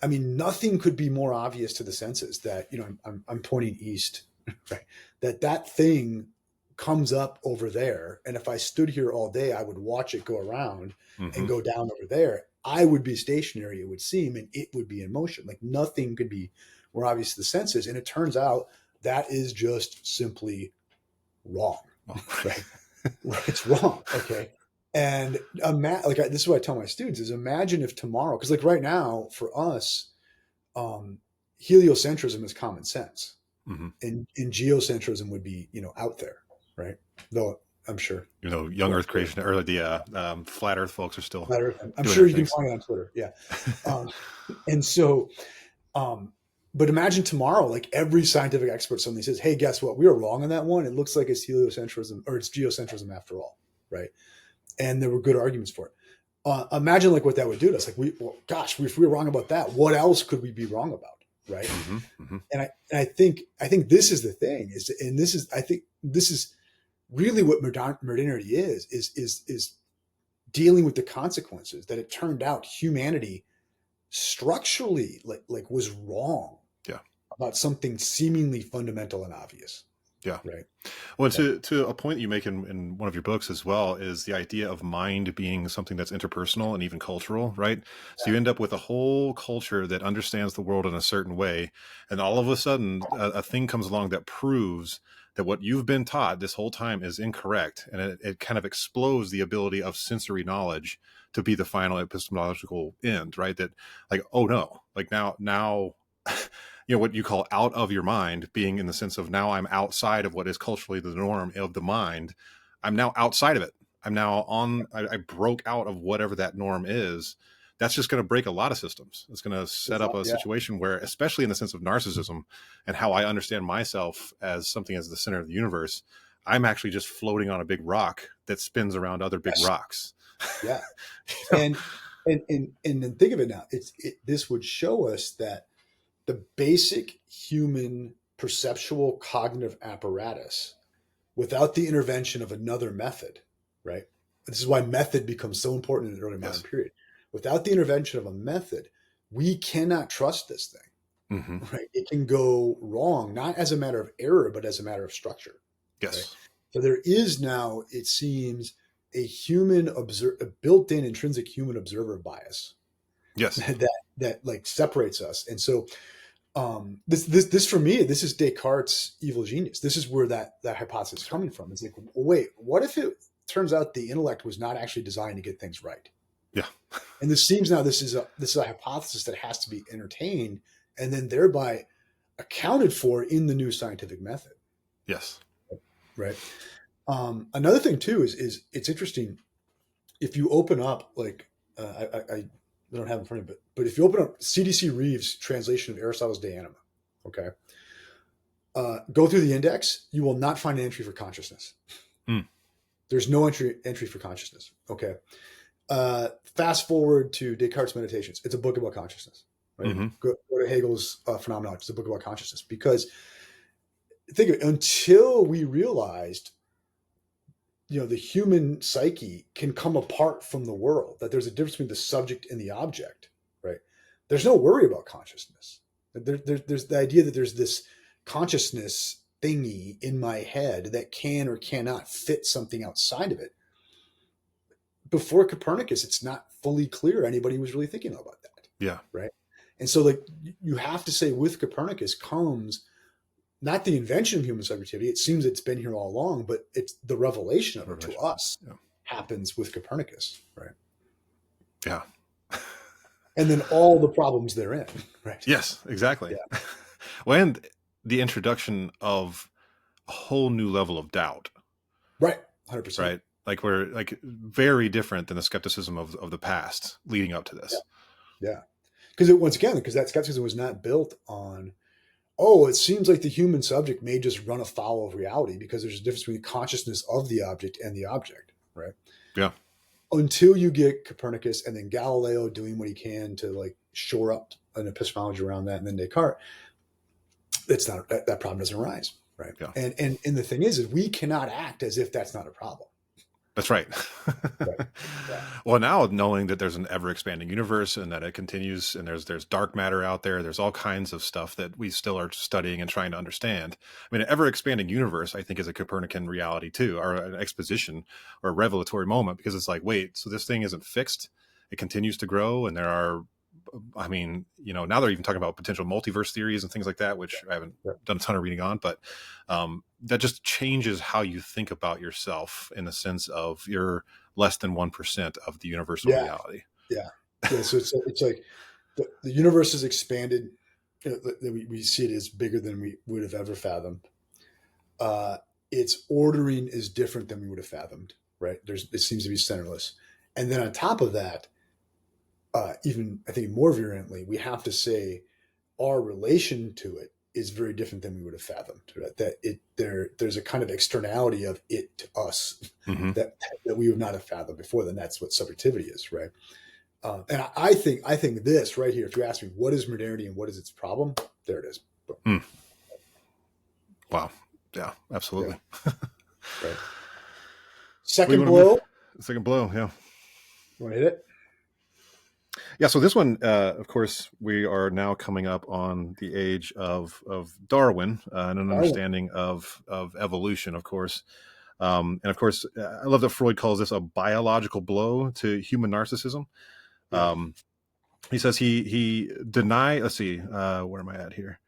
I mean, nothing could be more obvious to the senses that I'm pointing east, right? That thing comes up over there, and if I stood here all day, I would watch it go around and Hmm. go down over there. I would be stationary, it would seem, and it would be in motion. Like nothing could be more obvious to the senses, and it turns out that is just simply wrong, Well, right? It's wrong, okay. And this is what I tell my students is imagine if tomorrow, because like right now for us, um, heliocentrism is common sense, hmm. and geocentrism would be out there, right? Though I'm sure Young Earth creation, or the flat Earth folks are still flat Earth, I'm doing sure their you can things. find it on Twitter, yeah. Um, and so, but imagine tomorrow, like every scientific expert suddenly says, "Hey, guess what? We were wrong on that one. It looks like it's heliocentrism or it's geocentrism after all, right?" And there were good arguments for it. Imagine like what that would do to us. Like gosh, if we were wrong about that, what else could we be wrong about, right? Hmm. Hmm. And I think this is the thing is, and this is I think this is really what modernity is dealing with the consequences that it turned out humanity structurally like was wrong Yeah. about something seemingly fundamental and obvious, Yeah. right? Well, Yeah, to a point you make in one of your books as well is the idea of mind being something that's interpersonal and even cultural, right? So you end up with a whole culture that understands the world in a certain way, and all of a sudden a thing comes along that proves that what you've been taught this whole time is incorrect, and it kind of explodes the ability of sensory knowledge to be the final epistemological end, right? That like, oh no, like now what you call out of your mind, being in the sense of now I'm outside of what is culturally the norm of the mind. I'm now outside of it. I'm now I broke out of whatever that norm is. That's just going to break a lot of systems. It's going to set it's up not, a yeah, situation where, especially in the sense of narcissism and how I understand myself as something as the center of the universe, I'm actually just floating on a big rock that spins around other big yes, rocks. yeah. you know? And then think of it now. This would show us that the basic human perceptual cognitive apparatus, without the intervention of another method, right? This is why method becomes so important in the early modern Yes. period. Without the intervention of a method, we cannot trust this Hmm. thing, right? It can go wrong, not as a matter of error, but as a matter of structure, right? Yes. So there is now, it seems, a built-in intrinsic human observer bias Yes. that like separates us. And so this for me, this is Descartes' evil genius. This is where that hypothesis is coming from. It's like, wait, what if it turns out the intellect was not actually designed to get things right. Yeah. And this seems now this is a hypothesis that has to be entertained and then thereby accounted for in the new scientific method. Yes. Right. Another thing too is it's interesting if you open up like I don't have it in front of me, but if you open up CDC Reeves' translation of Aristotle's De Anima, okay, go through the index, you will not find an entry for consciousness. Mm. There's no entry for consciousness. Okay. Fast forward to Descartes' Meditations. It's a book about consciousness. Right? Mm-hmm. Go to Hegel's Phenomenology. It's a book about consciousness. Because think of it, until we realized, the human psyche can come apart from the world, that there's a difference between the subject and the object, right? There's no worry about consciousness. There's the idea that there's this consciousness thingy in my head that can or cannot fit something outside of it. Before Copernicus, it's not fully clear anybody was really thinking about that. Yeah. Right. And so like you have to say with Copernicus comes not the invention of human subjectivity. It seems it's been here all along, but it's the revelation of it to us happens with Copernicus. Right. Yeah. And then all the problems therein. Right. Yes, exactly. Yeah. Well, and the introduction of a whole new level of doubt. Right. 100%. Right. Like we're like very different than the skepticism of the past leading up to this. Yeah. Because that skepticism was not built on, it seems like the human subject may just run afoul of reality because there's a difference between the consciousness of the object and the object. Right. Yeah. Until you get Copernicus and then Galileo doing what he can to like shore up an epistemology around that, and then Descartes, that problem doesn't arise. Right. Yeah. And the thing is we cannot act as if that's not a problem. That's right. Right. Yeah. Well, now knowing that there's an ever expanding universe and that it continues and there's dark matter out there, there's all kinds of stuff that we still are studying and trying to understand. I mean, an ever expanding universe, I think, is a Copernican reality too, or an exposition or a revelatory moment, because it's like, wait, so this thing isn't fixed. It continues to grow. And there are, I mean, now they're even talking about potential multiverse theories and things like that, which I haven't done a ton of reading on, but that just changes how you think about yourself in the sense of you're less than 1% of the universal reality. Yeah. So it's like the universe is expanded. We see it as bigger than we would have ever fathomed. Its ordering is different than we would have fathomed, right? It seems to be centerless. And then on top of that, even I think more virulently, we have to say our relation to it is very different than we would have fathomed. Right? That there's a kind of externality of it to us that we would not have fathomed before. Then that's what subjectivity is, right? And I think this right here. If you ask me, what is modernity and what is its problem? There it is. Wow. Yeah. Absolutely. Yeah. Right. Second blow. Yeah. You want to hit it? Yeah, so this one, of course, we are now coming up on the age of Darwin and an understanding of evolution, of course. And of course, I love that Freud calls this a biological blow to human narcissism. Yeah. He says he denied, let's see, where am I at here?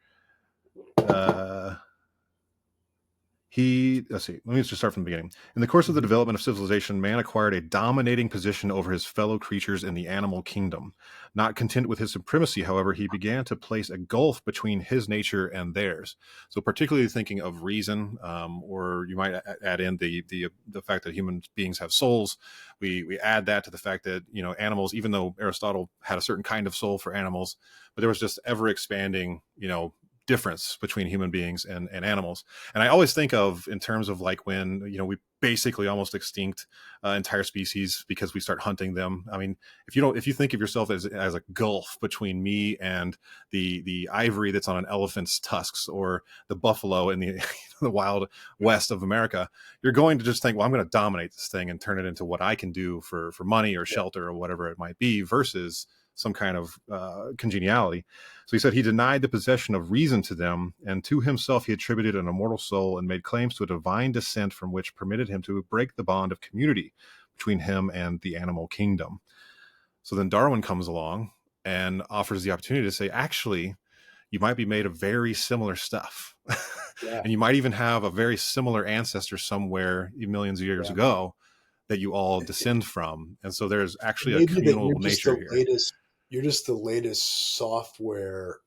Let's see, let me just start from the beginning. In the course of the development of civilization, man acquired a dominating position over his fellow creatures in the animal kingdom. Not content with his supremacy, however, he began to place a gulf between his nature and theirs. So particularly thinking of reason, or you might add in the fact that human beings have souls. We add that to the fact that, animals, even though Aristotle had a certain kind of soul for animals, but there was just ever expanding, difference between human beings and animals. And I always think of in terms of like when, we basically almost extinct entire species because we start hunting them. I mean, if you think of yourself as a gulf between me and the ivory that's on an elephant's tusks or the buffalo in the the wild west of America, you're going to just think, well, I'm going to dominate this thing and turn it into what I can do for money or shelter or whatever it might be, versus some kind of congeniality. So he said he denied the possession of reason to them, and to himself he attributed an immortal soul and made claims to a divine descent from which permitted him to break the bond of community between him and the animal kingdom. So then Darwin comes along and offers the opportunity to say, actually, you might be made of very similar stuff. And you might even have a very similar ancestor somewhere millions of years ago that you all descend from. And so there's actually a Maybe that communal nature here. you're just the latest software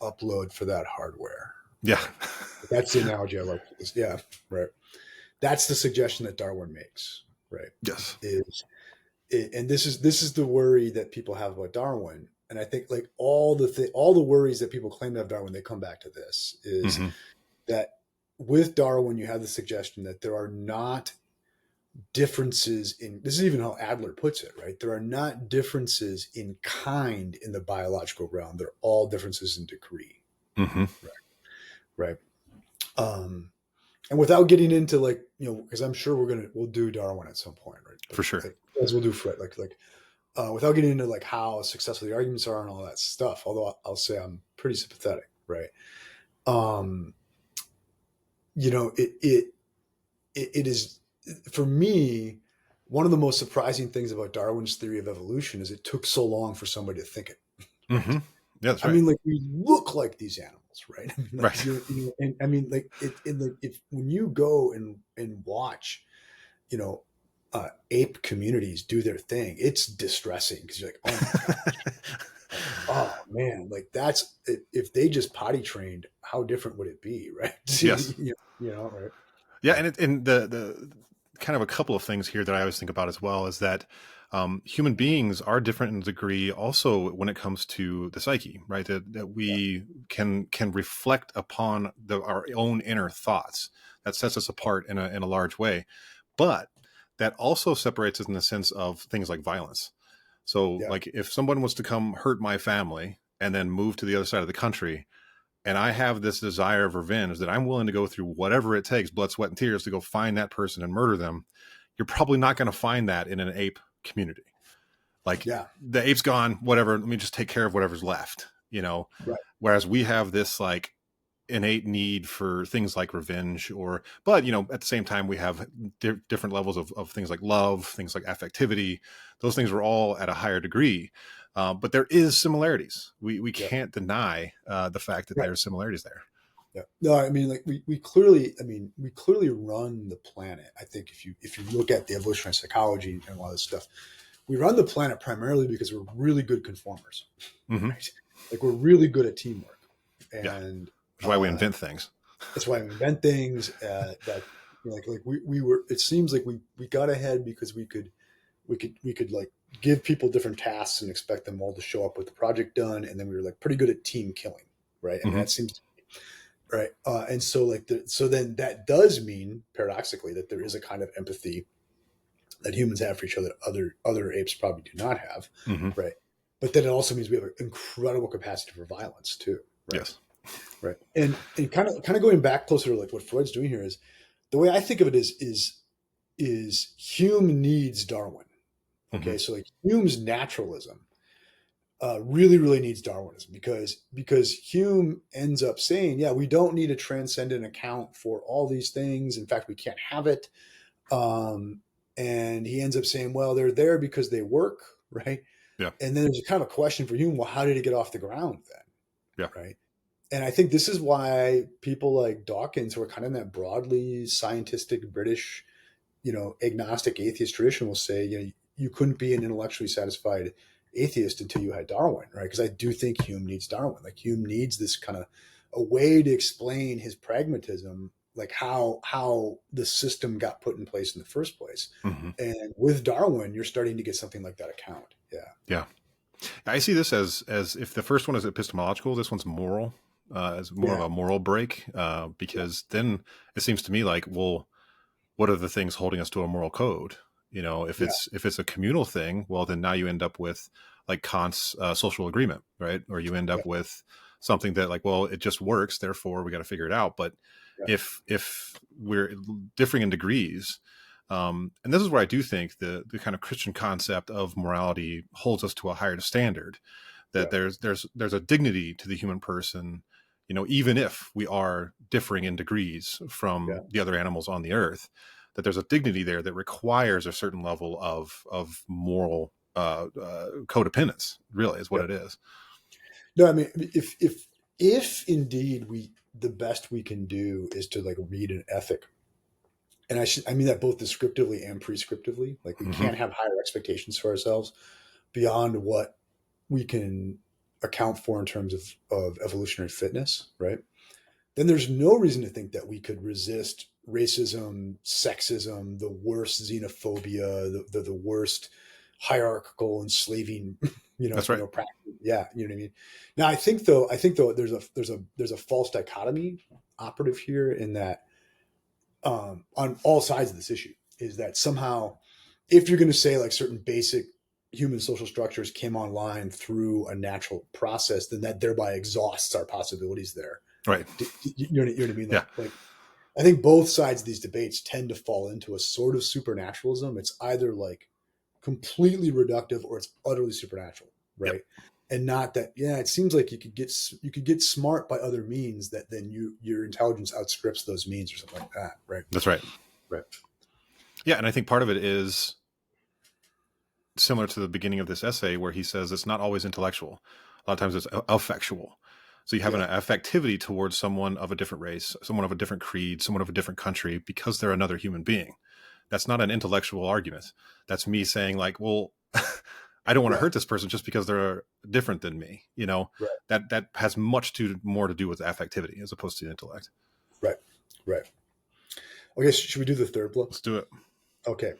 upload for that hardware. Yeah. That's the analogy I like for this. Yeah, right. That's the suggestion that Darwin makes, right? Yes. And this is the worry that people have about Darwin. And I think like all the worries that people claim to have Darwin, they come back to this is Mm-hmm. that with Darwin, you have the suggestion that there are not differences in, this is even how Adler puts it, right? There are not differences in kind in the biological realm. They're all differences in degree. Mm-hmm. Right. And without getting into like, because I'm sure we'll do Darwin at some point, right? For sure. Like, as we'll do Freud, without getting into like how successful the arguments are and all that stuff. Although I'll say I'm pretty sympathetic, right? It is, for me, one of the most surprising things about Darwin's theory of evolution is it took so long for somebody to think it. Right? Mm-hmm. Yeah, that's right. I mean, like we look like these animals, right? I mean, like, Right. and I mean, like if when you go and watch, ape communities do their thing, it's distressing because you're like, oh my gosh, oh man, like that's if they just potty trained, how different would it be, right? Yes. Right? Yeah, and the kind of a couple of things here that I always think about as well is that human beings are different in degree also when it comes to the psyche, right? That we can reflect upon our own inner thoughts. That sets us apart in a large way, but that also separates us in the sense of things like violence. So, like if someone was to come hurt my family and then move to the other side of the country, and I have this desire of revenge that I'm willing to go through whatever it takes, blood, sweat, and tears, to go find that person and murder them, you're probably not going to find that in an ape community. Like the ape's gone, whatever, let me just take care of whatever's left, Right. Whereas we have this like innate need for things like revenge but at the same time we have different levels of things like love, things like affectivity. Those things are all at a higher degree. But there is similarities. We can't deny the fact that there are similarities there. Yeah. No, I mean, like we clearly run the planet. I think if you look at the evolutionary psychology and a lot of this stuff, we run the planet primarily because we're really good conformers, right? Like we're really good at teamwork, and that's why we invent things. That's why we invent things. That we were. It seems like we got ahead because we could like give people different tasks and expect them all to show up with the project done, and then we were like pretty good at team killing, right? I mean, that seems right. And so so then that does mean paradoxically that there is a kind of empathy that humans have for each other that other apes probably do not have, right? But then it also means we have an incredible capacity for violence too, right? Yes. Right. And kind of going back closer to like what Freud's doing here is the way I think of it is Hume needs Darwin. Okay. So like Hume's naturalism really, really needs Darwinism because Hume ends up saying, yeah, we don't need a transcendent account for all these things. In fact, we can't have it. And he ends up saying, well, they're there because they work. Right. Yeah. And then there's a kind of a question for Hume. Well, how did it get off the ground then? Yeah. Right. And I think this is why people like Dawkins, who are kind of in that broadly scientific British, agnostic atheist tradition, will say, you couldn't be an intellectually satisfied atheist until you had Darwin, right? Because I do think Hume needs Darwin. Like Hume needs this kind of a way to explain his pragmatism, like how the system got put in place in the first place. And with Darwin, you're starting to get something like that account. Yeah. Yeah. I see this as if the first one is epistemological, this one's moral. As more of a moral break, because then it seems to me like, well, what are the things holding us to a moral code? If it's a communal thing, well, then now you end up with like Kant's social agreement, right? Or you end up with something that like, well, it just works, therefore we got to figure it out. But if we're differing in degrees, and this is where I do think the kind of Christian concept of morality holds us to a higher standard, that there's a dignity to the human person. Even if we are differing in degrees from the other animals on the earth, that there's a dignity there that requires a certain level of moral codependence, really is what it is. No, I mean, if indeed the best we can do is to like read an ethic and I mean that both descriptively and prescriptively. Like we Hmm. can't have higher expectations for ourselves beyond what we can account for in terms of evolutionary fitness, right? Then there's no reason to think that we could resist racism, sexism, the worst xenophobia, the worst hierarchical enslaving, That's right. practice. Yeah, you know what I mean. Now, I think though, there's a false dichotomy operative here in that on all sides of this issue is that somehow, if you're going to say like certain basic human social structures came online through a natural process, then that thereby exhausts our possibilities there. Right. You know what I mean? Yeah. Like I think both sides of these debates tend to fall into a sort of supernaturalism. It's either like completely reductive or it's utterly supernatural, Yep. right? And not that, yeah, it seems like you could get smart by other means that then your intelligence outstrips those means or something like that, right? That's right. Right. Yeah. And I think part of it is similar to the beginning of this essay where he says it's not always intellectual. A lot of times it's affectual. So you have an affectivity towards someone of a different race, someone of a different creed, someone of a different country, because they're another human being. That's not an intellectual argument. That's me saying like, well, I don't want to hurt this person just because they're different than me. Right. That has much more to do with affectivity as opposed to intellect. Right. Right. Okay. Should we do the third blow? Let's do it. Okay.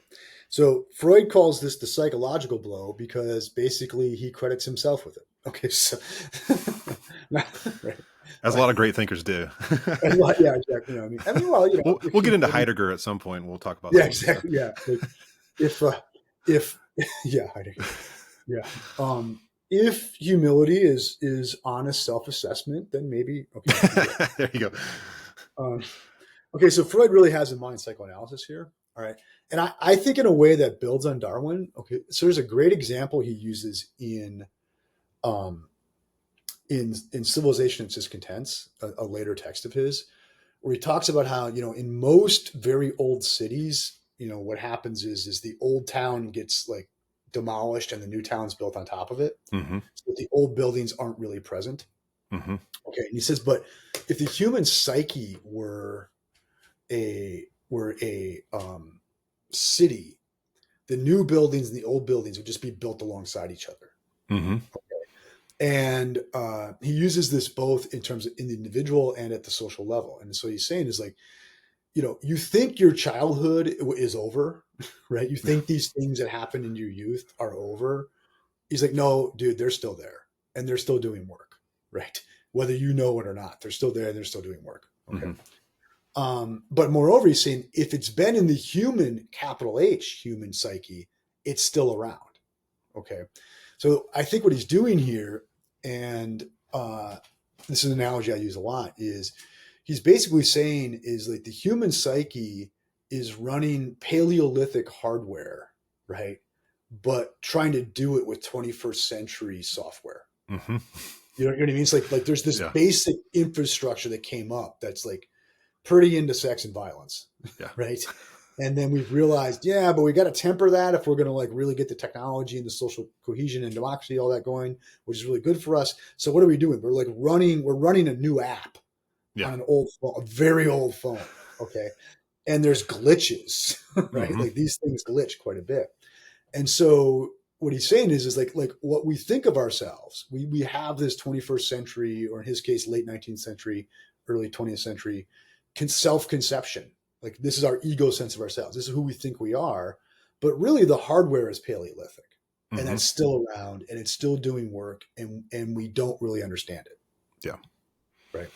So Freud calls this the psychological blow because basically he credits himself with it. Okay. So, right. As a lot of great thinkers do. Yeah, exactly. Well, we'll get into Heidegger at some point. We'll talk about yeah, exactly. Yeah. Like if yeah, Heidegger. Yeah. If humility is honest self-assessment, then maybe okay. There you go. Okay, so Freud really has in mind psychoanalysis here. All right. And I think in a way that builds on Darwin. Okay. So there's a great example he uses in Civilization and Discontents, a later text of his, where he talks about how, in most very old cities, what happens is the old town gets like demolished and the new town's built on top of it. Mm-hmm. So the old buildings aren't really present. Mm-hmm. Okay. And he says, but if the human psyche were a city, the new buildings and the old buildings would just be built alongside each other. Mm-hmm. And he uses this both in terms of in the individual and at the social level. And so he's saying is like, you think your childhood is over, right? You think these things that happened in your youth are over. He's like, no, dude, they're still there and they're still doing work, right? Whether you know it or not, they're still there and they're still doing work. Okay. Mm-hmm. But moreover, he's saying if it's been in the human, capital H, human psyche, it's still around. Okay. So I think what he's doing here, and this is an analogy I use a lot, is he's basically saying is like the human psyche is running Paleolithic hardware, right? But trying to do it with 21st century software. Mm-hmm. You know what I mean? It's like there's this basic infrastructure that came up that's like pretty into sex and violence, right? And then we've realized, but we got to temper that if we're going to like really get the technology and the social cohesion and democracy, all that going, which is really good for us. So what are we doing? We're running a new app on an old phone, a very old phone. Okay. And there's glitches, right? Mm-hmm. Like these things glitch quite a bit. And so what he's saying is like what we think of ourselves, we have this 21st century, or in his case, late 19th century, early 20th century self-conception. Like this is our ego sense of ourselves. This is who we think we are. But really the hardware is Paleolithic. Mm-hmm. And that's still around and it's still doing work and we don't really understand it. Yeah. Right.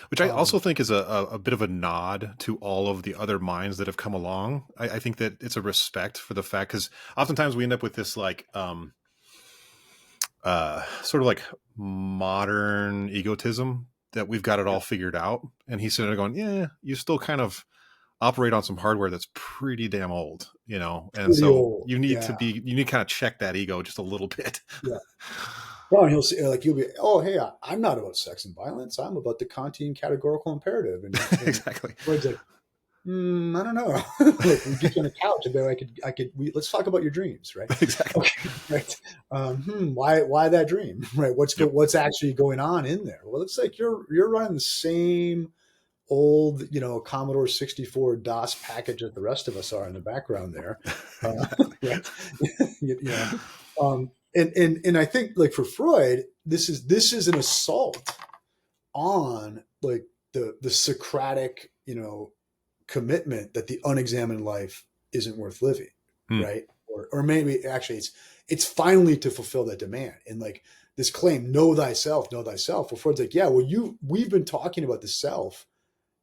Which I also think is a bit of a nod to all of the other minds that have come along. I think that it's a respect for the fact, because oftentimes we end up with this like sort of like modern egotism that we've got it all figured out. And he's sitting there going, you still kind of operate on some hardware that's pretty damn old, and pretty so old. You need to kind of check that ego just a little bit. Yeah. Well, and he'll say, like, you'll be, oh, hey, I'm not about sex and violence. I'm about the Kantian categorical imperative. And exactly. Freud's like, I don't know. Like, we get you on a couch and let's talk about your dreams, right? Exactly. Okay, right. Why that dream, right? What's actually going on in there? Well, it's like you're running the same old, Commodore 64 DOS package that the rest of us are in the background there. Exactly. Right. And I think, like, for Freud, this is an assault on, like, the Socratic, commitment that the unexamined life isn't worth living, Hmm. right? Or maybe actually it's finally to fulfill that demand. And, like, this claim, know thyself, know thyself. Well, Freud's like, yeah, well, we've been talking about the self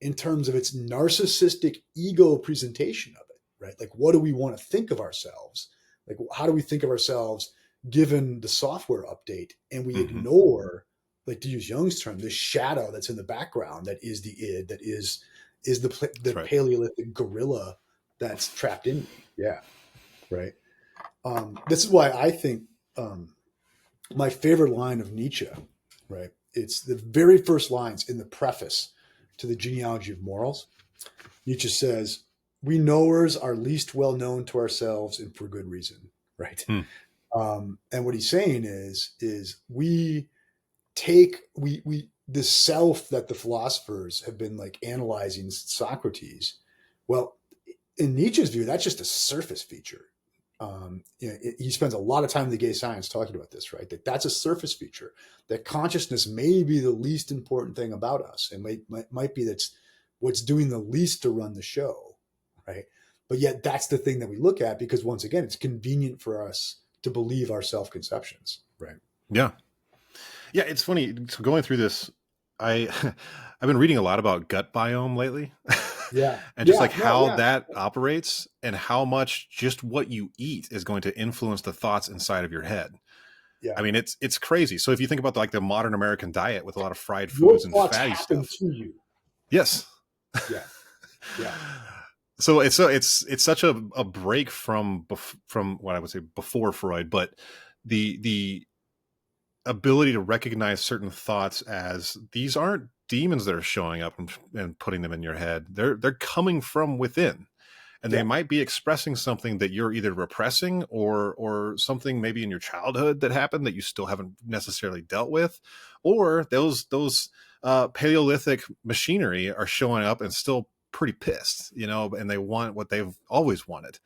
in terms of its narcissistic ego presentation of it, right? Like, what do we want to think of ourselves? Like, how do we think of ourselves given the software update? And we Mm-hmm. ignore, like, to use Jung's term, this shadow that's in the background that is the id, that is That's the right. Paleolithic gorilla that's trapped in me. Yeah, right. This is why I think my favorite line of Nietzsche, right? It's the very first lines in the preface to the Genealogy of Morals. Nietzsche says, "We knowers are least well known to ourselves, and for good reason." Right. Hmm. And what he's saying is we take we the self that the philosophers have been, like, analyzing Socrates. Well, in Nietzsche's view, that's just a surface feature. He spends a lot of time in the gay science talking about this, right? That's a surface feature. That consciousness may be the least important thing about us, and might be that's what's doing the least to run the show, right? But yet that's the thing that we look at because, once again, it's convenient for us to believe our self conceptions, right? Yeah. Yeah. It's funny. So going through this, I I've been reading a lot about gut biome lately, Yeah, and just yeah, like no, how yeah, that operates and how much just what you eat is going to influence the thoughts inside of your head. yeah. I mean, it's crazy. So if you think about the modern American diet with a lot of fried Your foods and thoughts fatty happen stuff, to you. yes. Yeah, yeah, So it's such a break from what I would say before Freud, but the ability to recognize certain thoughts as these aren't demons that are showing up and putting them in your head. They're coming from within, and they yeah, might be expressing something that you're either repressing or something maybe in your childhood that happened that you still haven't necessarily dealt with, or those Paleolithic machinery are showing up and still pretty pissed, and they want what they've always wanted,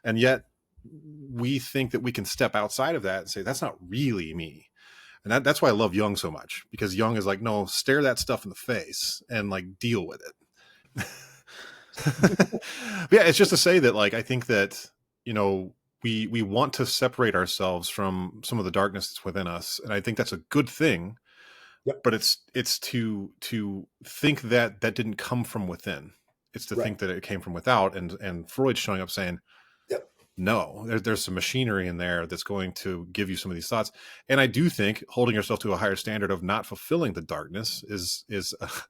and yet we think that we can step outside of that and say that's not really me. And that's why I love Jung so much, because Jung is like, no, stare that stuff in the face and like deal with it. Yeah, it's just to say that, like, I think that, we want to separate ourselves from some of the darkness that's within us. And I think that's a good thing, yep, but it's to think that that didn't come from within. It's to right, think that it came from without. And Freud's showing up saying, yep, no, there's some machinery in there that's going to give you some of these thoughts. And I do think holding yourself to a higher standard of not fulfilling the darkness is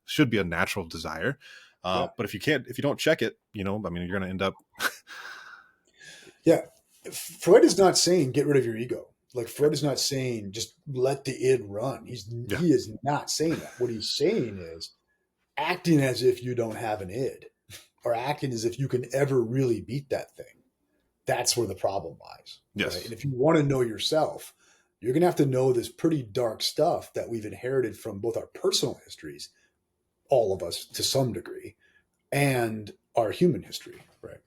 should be a natural desire. yeah, But if you don't check it, I mean, you're going to end up. yeah. Freud is not saying get rid of your ego. Like, Freud is not saying just let the id run. Yeah. He is not saying that. What he's saying is acting as if you don't have an id, or acting as if you can ever really beat that thing. That's where the problem lies, right? And Yes. if you want to know yourself, you're going to have to know this pretty dark stuff that we've inherited from both our personal histories, all of us to some degree, and our human history, right?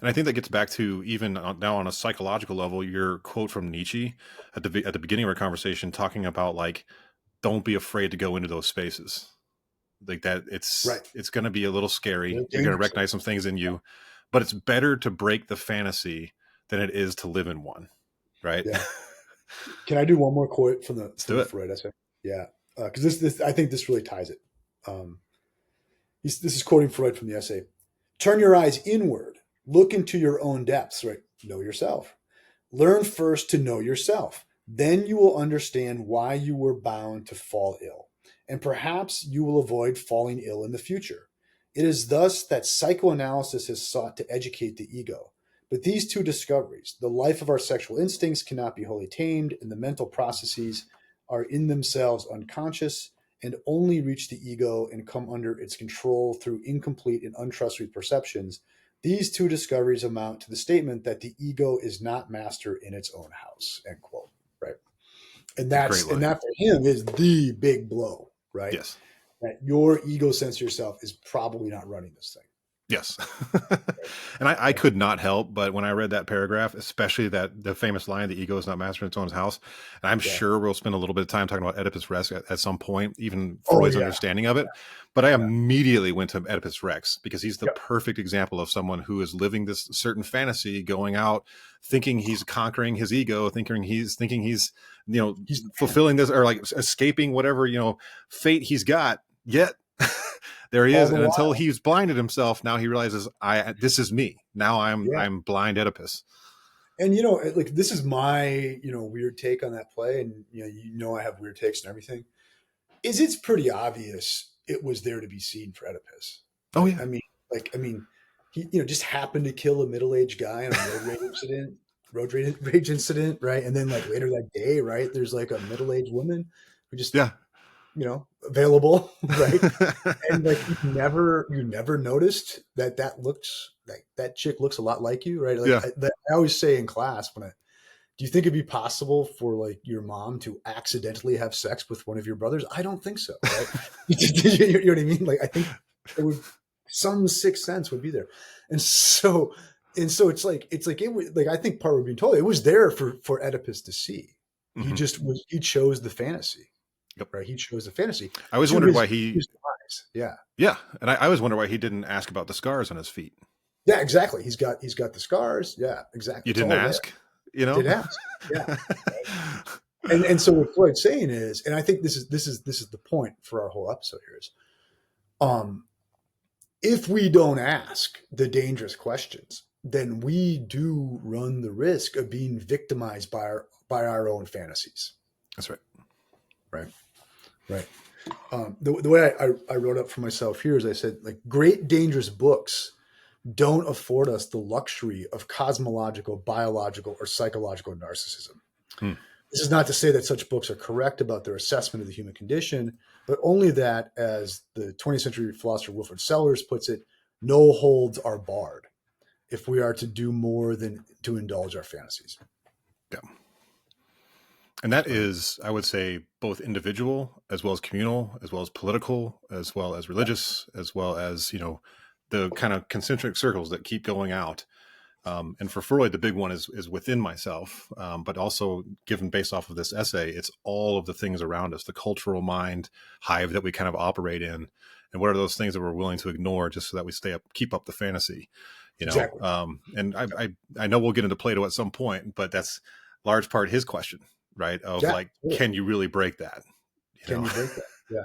And I think that gets back to even now on a psychological level, your quote from Nietzsche at the beginning of our conversation, talking about, like, don't be afraid to go into those spaces. Like that, Right. it's going to be a little scary. They're You're going to dangerous. recognize some things in you, but it's better to break the fantasy than it is to live in one. Right? Yeah. Can I do one more quote from Let's do the it. Freud essay? Yeah, because this I think this really ties it. Um, this is quoting Freud from the essay. Turn your eyes inward. Look into your own depths. Right. Know yourself. Learn first to know yourself. Then you will understand why you were bound to fall ill, and perhaps you will avoid falling ill in the future. It is thus that psychoanalysis has sought to educate the ego. But these two discoveries, the life of our sexual instincts cannot be wholly tamed, and the mental processes are in themselves unconscious and only reach the ego and come under its control through incomplete and untrustworthy perceptions. These two discoveries amount to the statement that the ego is not master in its own house, end quote. Right. And It's a great that line. for him is the big blow, right? Yes. that your ego sense of yourself is probably not running this thing. Yes. And I could not help, but when I read that paragraph, especially that the famous line, the ego is not master in its own house. And I'm Yeah. sure we'll spend a little bit of time talking about Oedipus Rex at some point, even Oh, Freud's yeah. understanding of it. But I Yeah. immediately went to Oedipus Rex because he's the Yep. perfect example of someone who is living this certain fantasy, going out, thinking he's conquering his ego, thinking he's, He's fulfilling this, or like escaping whatever, fate he's got. Yet there he all is. the And until while. he's blinded himself, now he realizes this is me. Now Yeah. I'm blind Oedipus. And like this is my weird take on that play, and I have weird takes and everything. It's pretty obvious it was there to be seen for Oedipus. Oh Right? yeah. I mean, he just happened to kill a middle-aged guy in a road rage incident, right? And then like later that day, right, there's like a middle-aged woman who just Yeah. available, right? And like you never noticed that looks like that chick looks a lot like you, right? Like Yeah. I always say in class do you think it'd be possible for like your mom to accidentally have sex with one of your brothers? I don't think so, right? You know what I mean? Like I think it would, some sixth sense would be there, and so it's like it was like I think part of being told it was there for Oedipus to see. Mm-hmm. He chose the fantasy. Yep. Right. He chose the fantasy. I always wondered why he. Yeah. Yeah, and I always wonder why he didn't ask about the scars on his feet. Yeah, exactly. He's got the scars. Yeah, exactly. You didn't ask, Didn't ask. Yeah. and so what Floyd's saying is, and I think this is the point for our whole episode here is, if we don't ask the dangerous questions, then we do run the risk of being victimized by our own fantasies. That's right. Right. The way I wrote up for myself here is I said, like, great dangerous books don't afford us the luxury of cosmological, biological, or psychological narcissism. This is not to say that such books are correct about their assessment of the human condition, but only that, as the 20th century philosopher Wilfred Sellers puts it, no holds are barred if we are to do more than to indulge our fantasies. Yeah. And that is, I would say, both individual as well as communal, as well as political, as well as religious, as well as, the kind of concentric circles that keep going out. And for Freud, the big one is within myself, but also given based off of this essay, it's all of the things around us, the cultural mind hive that we kind of operate in. And what are those things that we're willing to ignore just so that we keep up the fantasy, Exactly. And I know we'll get into Plato at some point, but that's large part his question, right? Of can you really break that? Can you break that? Yeah.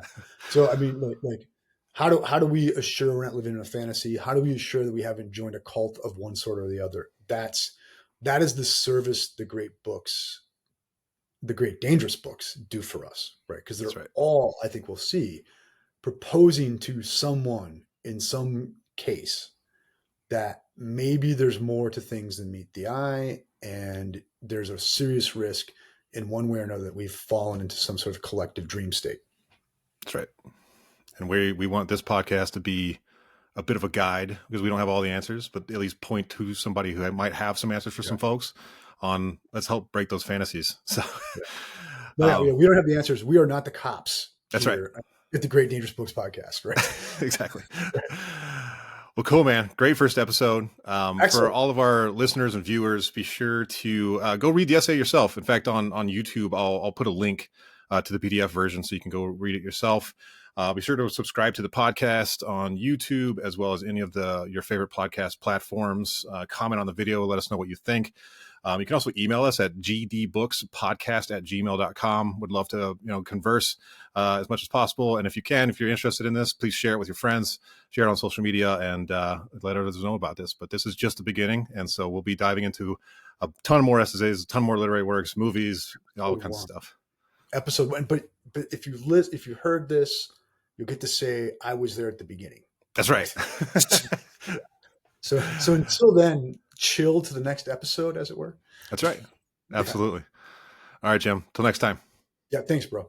So, I mean, like how do we assure we're not living in a fantasy? How do we assure that we haven't joined a cult of one sort or the other? That is the service the great dangerous books do for us, right? Because they're all, I think we'll see, proposing to someone in some case that maybe there's more to things than meet the eye, and there's a serious risk in one way or another that we've fallen into some sort of collective dream state. That's right. And we want this podcast to be a bit of a guide, because we don't have all the answers, but at least point to somebody who might have some answers for some folks on, let's help break those fantasies. So we don't have the answers. We are not the cops. That's right. At the Great Dangerous Books podcast, right? Exactly. Well, cool, man. Great first episode. For all of our listeners and viewers, be sure to go read the essay yourself. In fact, on YouTube, I'll put a link to the PDF version so you can go read it yourself. Be sure to subscribe to the podcast on YouTube, as well as any of your favorite podcast platforms. Comment on the video. Let us know what you think. You can also email us at gdbookspodcast@gmail.com. Would love to, converse as much as possible. And if you're interested in this, please share it with your friends, share it on social media, and let others know about this. But this is just the beginning. And so we'll be diving into a ton more essays, a ton more literary works, movies, all kinds of stuff. Episode 1. But if you heard this, you'll get to say, I was there at the beginning. That's right. So until then, chill to the next episode, as it were. That's right. Absolutely. Yeah. All right, Jim. Till next time. Yeah. Thanks, bro.